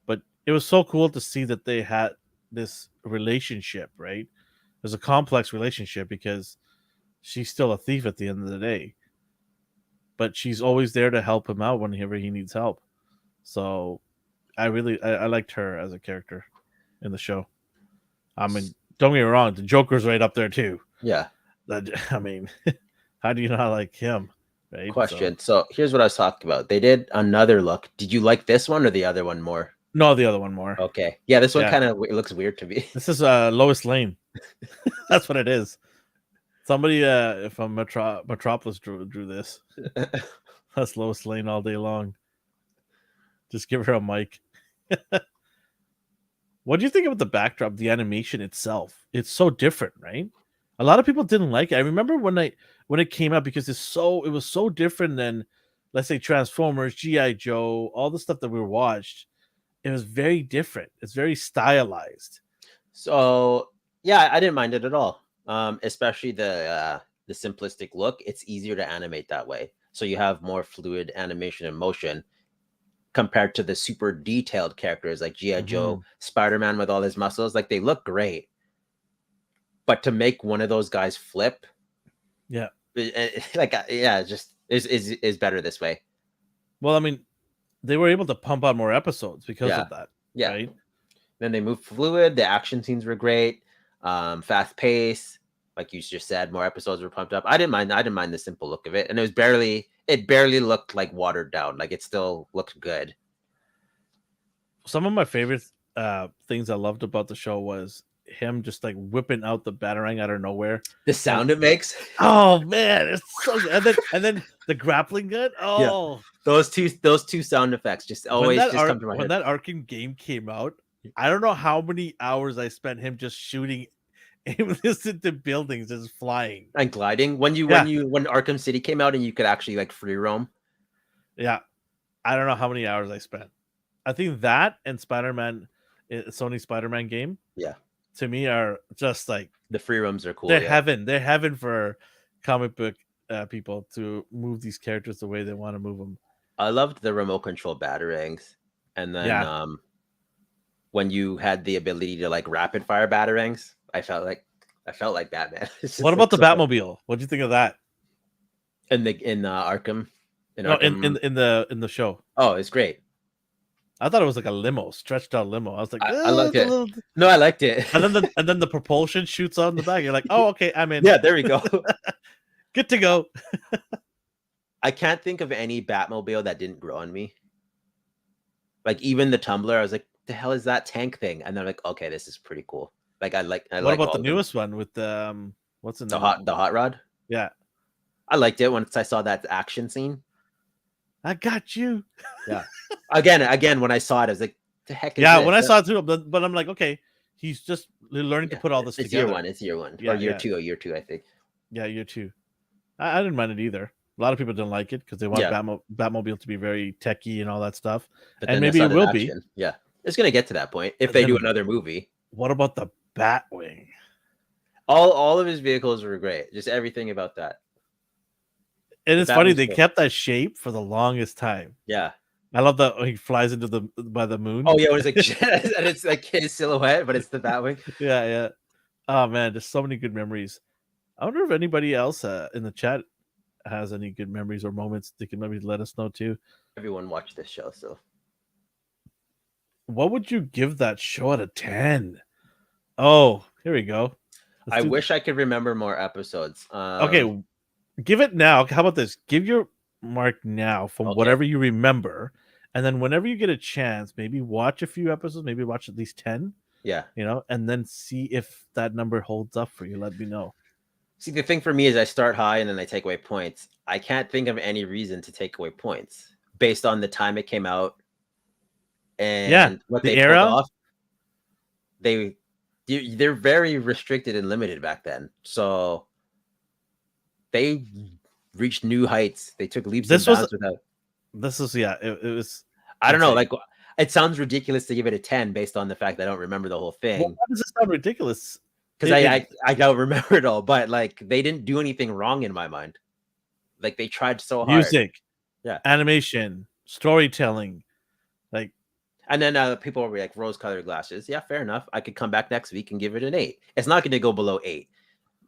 But it was so cool to see that they had this relationship, right? There's a complex relationship because she's still a thief at the end of the day, but she's always there to help him out whenever he needs help. So I liked her as a character in the show. I mean, don't get me wrong, the Joker's right up there too. Yeah. I mean, how do you not like him? Right? Question. So here's what I was talking about. They did another look. Did you like this one or the other one more? No, the other one more. Okay. Yeah, this one kind of looks weird to me. This is Lois Lane. That's what it is. Somebody from Metropolis drew this. That's Lois Lane all day long. Just give her a mic. What do you think about the backdrop, the animation itself? It's so different, right? A lot of people didn't like it. I remember when it came out because it was so different than, let's say, Transformers, G.I. Joe, all the stuff that we watched. It was very different. It's very stylized. So yeah, I didn't mind it at all. Especially the simplistic look. It's easier to animate that way, so you have more fluid animation and motion compared to the super detailed characters like G.I. Joe, Spider-Man with all his muscles. Like, they look great, but to make one of those guys flip, just is better this way. Well, I mean, they were able to pump out more episodes because of that. Yeah. Right? Then they moved fluid. The action scenes were great. Fast pace, like you just said, more episodes were pumped up. I didn't mind the simple look of it, and it barely looked like watered down. Like, it still looked good. Some of my favorite things I loved about the show was him just like whipping out the batarang out of nowhere. The sound it makes. Oh man, it's so good. And then the grappling gun. Oh, yeah. Those two sound effects just always come to my head. When that Arkham game came out, I don't know how many hours I spent him just shooting aimless into buildings, just flying and gliding. When Arkham City came out and you could actually like free roam. Yeah, I don't know how many hours I spent. I think that and Spider-Man, Sony Spider-Man game, to me are just like the free roams are cool. They're heaven. They're heaven for comic book people to move these characters the way they want to move them. I loved the remote control batarangs, and then Yeah. when you had the ability to like rapid fire batarangs, I felt like Batman. It's What just about like the so fun. Batmobile? What'd you think of that? In Arkham, in No, Arkham. in the show. Oh, it's great. I thought it was like a limo, stretched out limo. I was like, I liked it's a it. little. No, I liked it. And then the propulsion shoots out in the back. You're like, oh, okay, I'm in. Yeah, there we go. Good to go. I can't think of any Batmobile that didn't grow on me. Like even the Tumbler, I was like, the hell is that tank thing? And then I'm like, okay, this is pretty cool. Like I What like about all the of them. newest one with what's the The name of hot it? the hot rod. Yeah, I liked it once I saw that action scene. I got you. Yeah. Again, when I saw it, I was like, the heck is Yeah, when this? I saw it too, but I'm like, okay, he's just learning to Yeah, put all this it's year together. one. It's year one or Yeah, year yeah, two. Or year two, I think. yeah. You too. I didn't mind it either. A lot of people didn't like it because they want Yeah, Batmobile to be very techy and all that stuff, but and then I maybe saw it the will be. action. Yeah, it's gonna get to that point if And they do then another movie. what about the Batwing? All of his vehicles were great. Just everything about that. And The it's funny Batwing's they cool. kept that shape for the longest time. Yeah. I love that he flies into the by the moon. Oh yeah, when it's like and it's like his silhouette, but it's the Batwing. Yeah, yeah. Oh man, there's so many good memories. I wonder if anybody else in the chat has any good memories or moments they can maybe let us know too. Everyone watched this show, so What would you give that show out of 10? Oh, here we go. I wish I could remember more episodes. Okay, give it now. How about this? Give your mark now from Okay. whatever you remember, and then whenever you get a chance, maybe watch a few episodes, maybe watch at least 10, Yeah. and then see if that number holds up for you. Let me know. See, the thing for me is I start high and then I take away points. I can't think of any reason to take away points based on the time it came out Yeah, and what the they pulled era. off. They're very restricted and limited back then. So they reached new heights. They took leaps and bounds without. This was it was. I don't know. insane. Like it sounds ridiculous to give it a 10 based on the fact that I don't remember the whole Well, thing. why does it sound ridiculous? Because I don't remember it all, but like they didn't do anything wrong in my mind. Like they tried so hard. Music, Yeah, animation, storytelling, like. And then people were like rose-colored glasses. Yeah, fair enough. I could come back next week and give it an 8. It's not going to go below 8.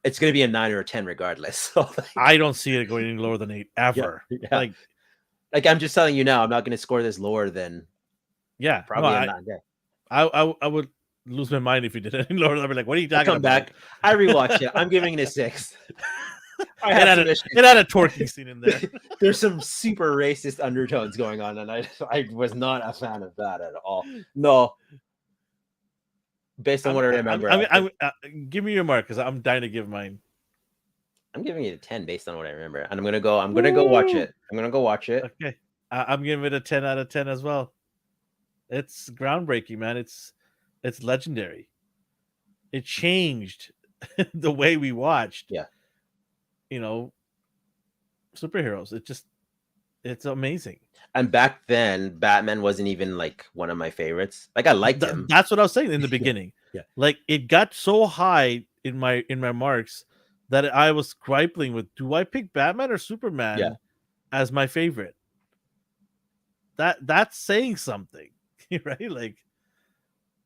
It's going to be a 9 or a 10 regardless. So like, I don't see it going any lower than 8 ever. yeah. Like I'm just telling you now, I'm not going to score this lower than probably a 9. Yeah. I would lose my mind if you did any lower. I'd be like, what are you talking Come about? back. I rewatched it. I'm giving it a 6. It had a twerking scene in there. There's some super racist undertones going on, and I was not a fan of that at all. No. Based on what I remember. Give me your mark because I'm dying to give mine. I'm giving it a 10 based on what I remember. And I'm gonna go watch it. I'm gonna go watch it. Okay. I'm giving it a 10 out of 10 as well. It's groundbreaking, man. It's legendary. It changed the way we watched. Yeah. Superheroes. It's amazing. And back then, Batman wasn't even like one of my favorites. Like I liked him. That's what I was saying in the beginning. Yeah. Like it got so high in my marks that I was grappling with, do I pick Batman or Superman as my favorite? That's saying something, right? Like,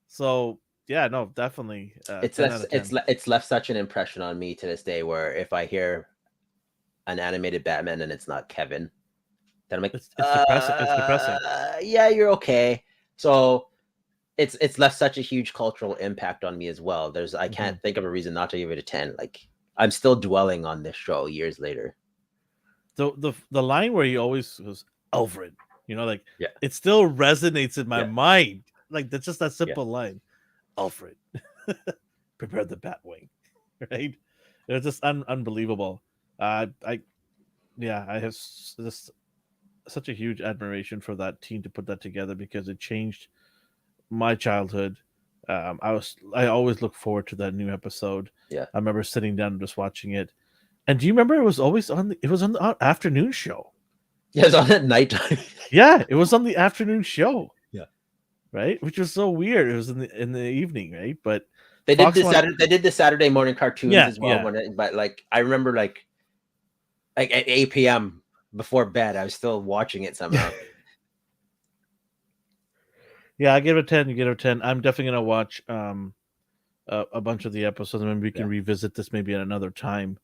so yeah, no, definitely. It's left such an impression on me to this day. Where if I hear an animated Batman and it's not Kevin, then I'm like, it's depressing. It's depressing. Yeah, you're okay. So it's left such a huge cultural impact on me as well. I can't think of a reason not to give it a 10. Like I'm still dwelling on this show years later. The line where he always goes, Alfred, it still resonates in my mind. Like that's just that simple line. Alfred, prepare the Batwing, right? It's just unbelievable. I have this such a huge admiration for that team to put that together because it changed my childhood. I always look forward to that new episode. Yeah, I remember sitting down and just watching it. And do you remember it was always on the afternoon show? Yeah, it was on at nighttime. Yeah, it was on the afternoon show. Yeah, right, which was so weird. It was in the evening, right? But they did the Saturday morning cartoons as well. Yeah. But like I remember like at 8 p.m. before bed. I was still watching it somehow. Yeah, I give it a 10. You give it a 10. I'm definitely gonna watch a bunch of the episodes, and maybe we can Yeah, revisit this maybe at another time.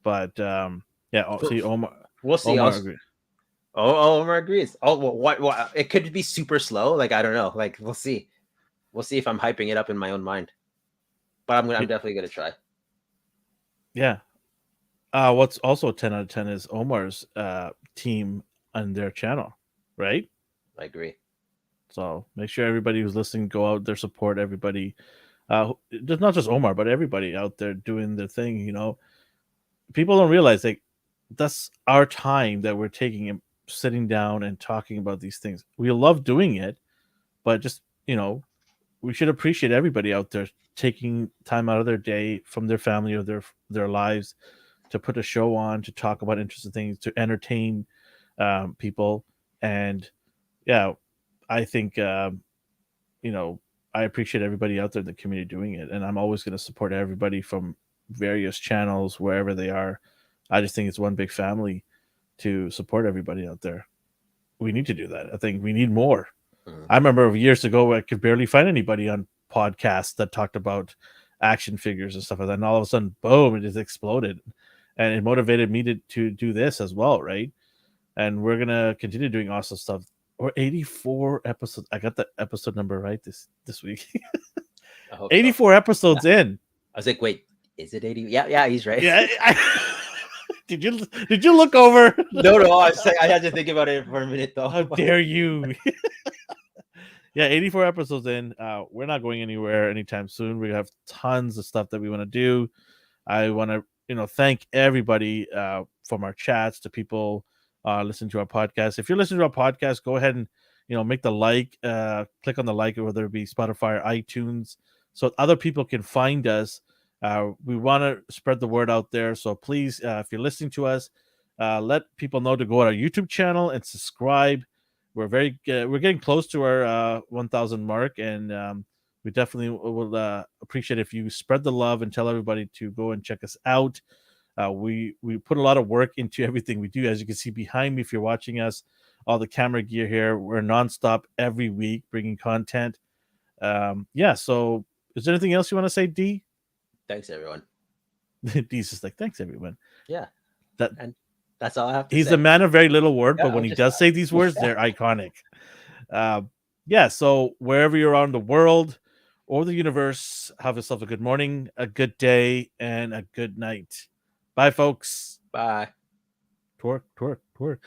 But yeah, see, we'll see. Omar Also, agree. oh, Omar agrees. Oh, well, what? It could be super slow. Like I don't know. Like we'll see. We'll see if I'm hyping it up in my own mind. But I'm definitely gonna try. Yeah. What's also a 10 out of 10 is Omar's team on their channel, right? I agree. So make sure everybody who's listening go out there, support everybody. Just not just Omar, but everybody out there doing their thing. People don't realize like that's our time that we're taking and sitting down and talking about these things. We love doing it, but just we should appreciate everybody out there taking time out of their day from their family or their lives to put a show on to talk about interesting things to entertain people. And yeah, I think you know I appreciate everybody out there in the community doing it, and I'm always going to support everybody from various channels wherever they are. I just think it's one big family to support everybody out there. We need to do that. I think we need more. Mhm. I remember years ago I could barely find anybody on podcasts that talked about action figures and stuff like that. And all of a sudden, boom, it just exploded. And it motivated me to do this as well, right? And we're gonna continue doing awesome stuff. Or 84 episodes. I got the episode number right this week. I hope so. 84 Yeah. episodes in. I was like, wait, is it 80? Yeah, yeah, he's right. Yeah. Did you look over? No, I was like, I had to think about it for a minute though. How dare you? Yeah, 84 episodes in. We're not going anywhere anytime soon. We have tons of stuff that we want to do. I want to, thank everybody from our chats to people listening to our podcast. If you're listening to our podcast, go ahead and, make the click on the like, whether it be Spotify or iTunes, so other people can find us. We want to spread the word out there. So please, if you're listening to us, let people know to go to our YouTube channel and subscribe. We're getting close to our 1,000 mark, and we definitely will appreciate if you spread the love and tell everybody to go and check us out. We put a lot of work into everything we do. As you can see behind me, if you're watching us, all the camera gear here, we're nonstop every week bringing content. Yeah. So, is there anything else you want to say, D? Thanks, everyone. D's just like thanks, everyone. Yeah, That and that's all I have to he's say. a man of very little word, Yeah, but when I'm he just does say these words, they're iconic. Uh, yeah. So wherever you're around the world or the universe, have yourself a good morning, a good day, and a good night. Bye, folks. bye. Twerk, twerk, twerk.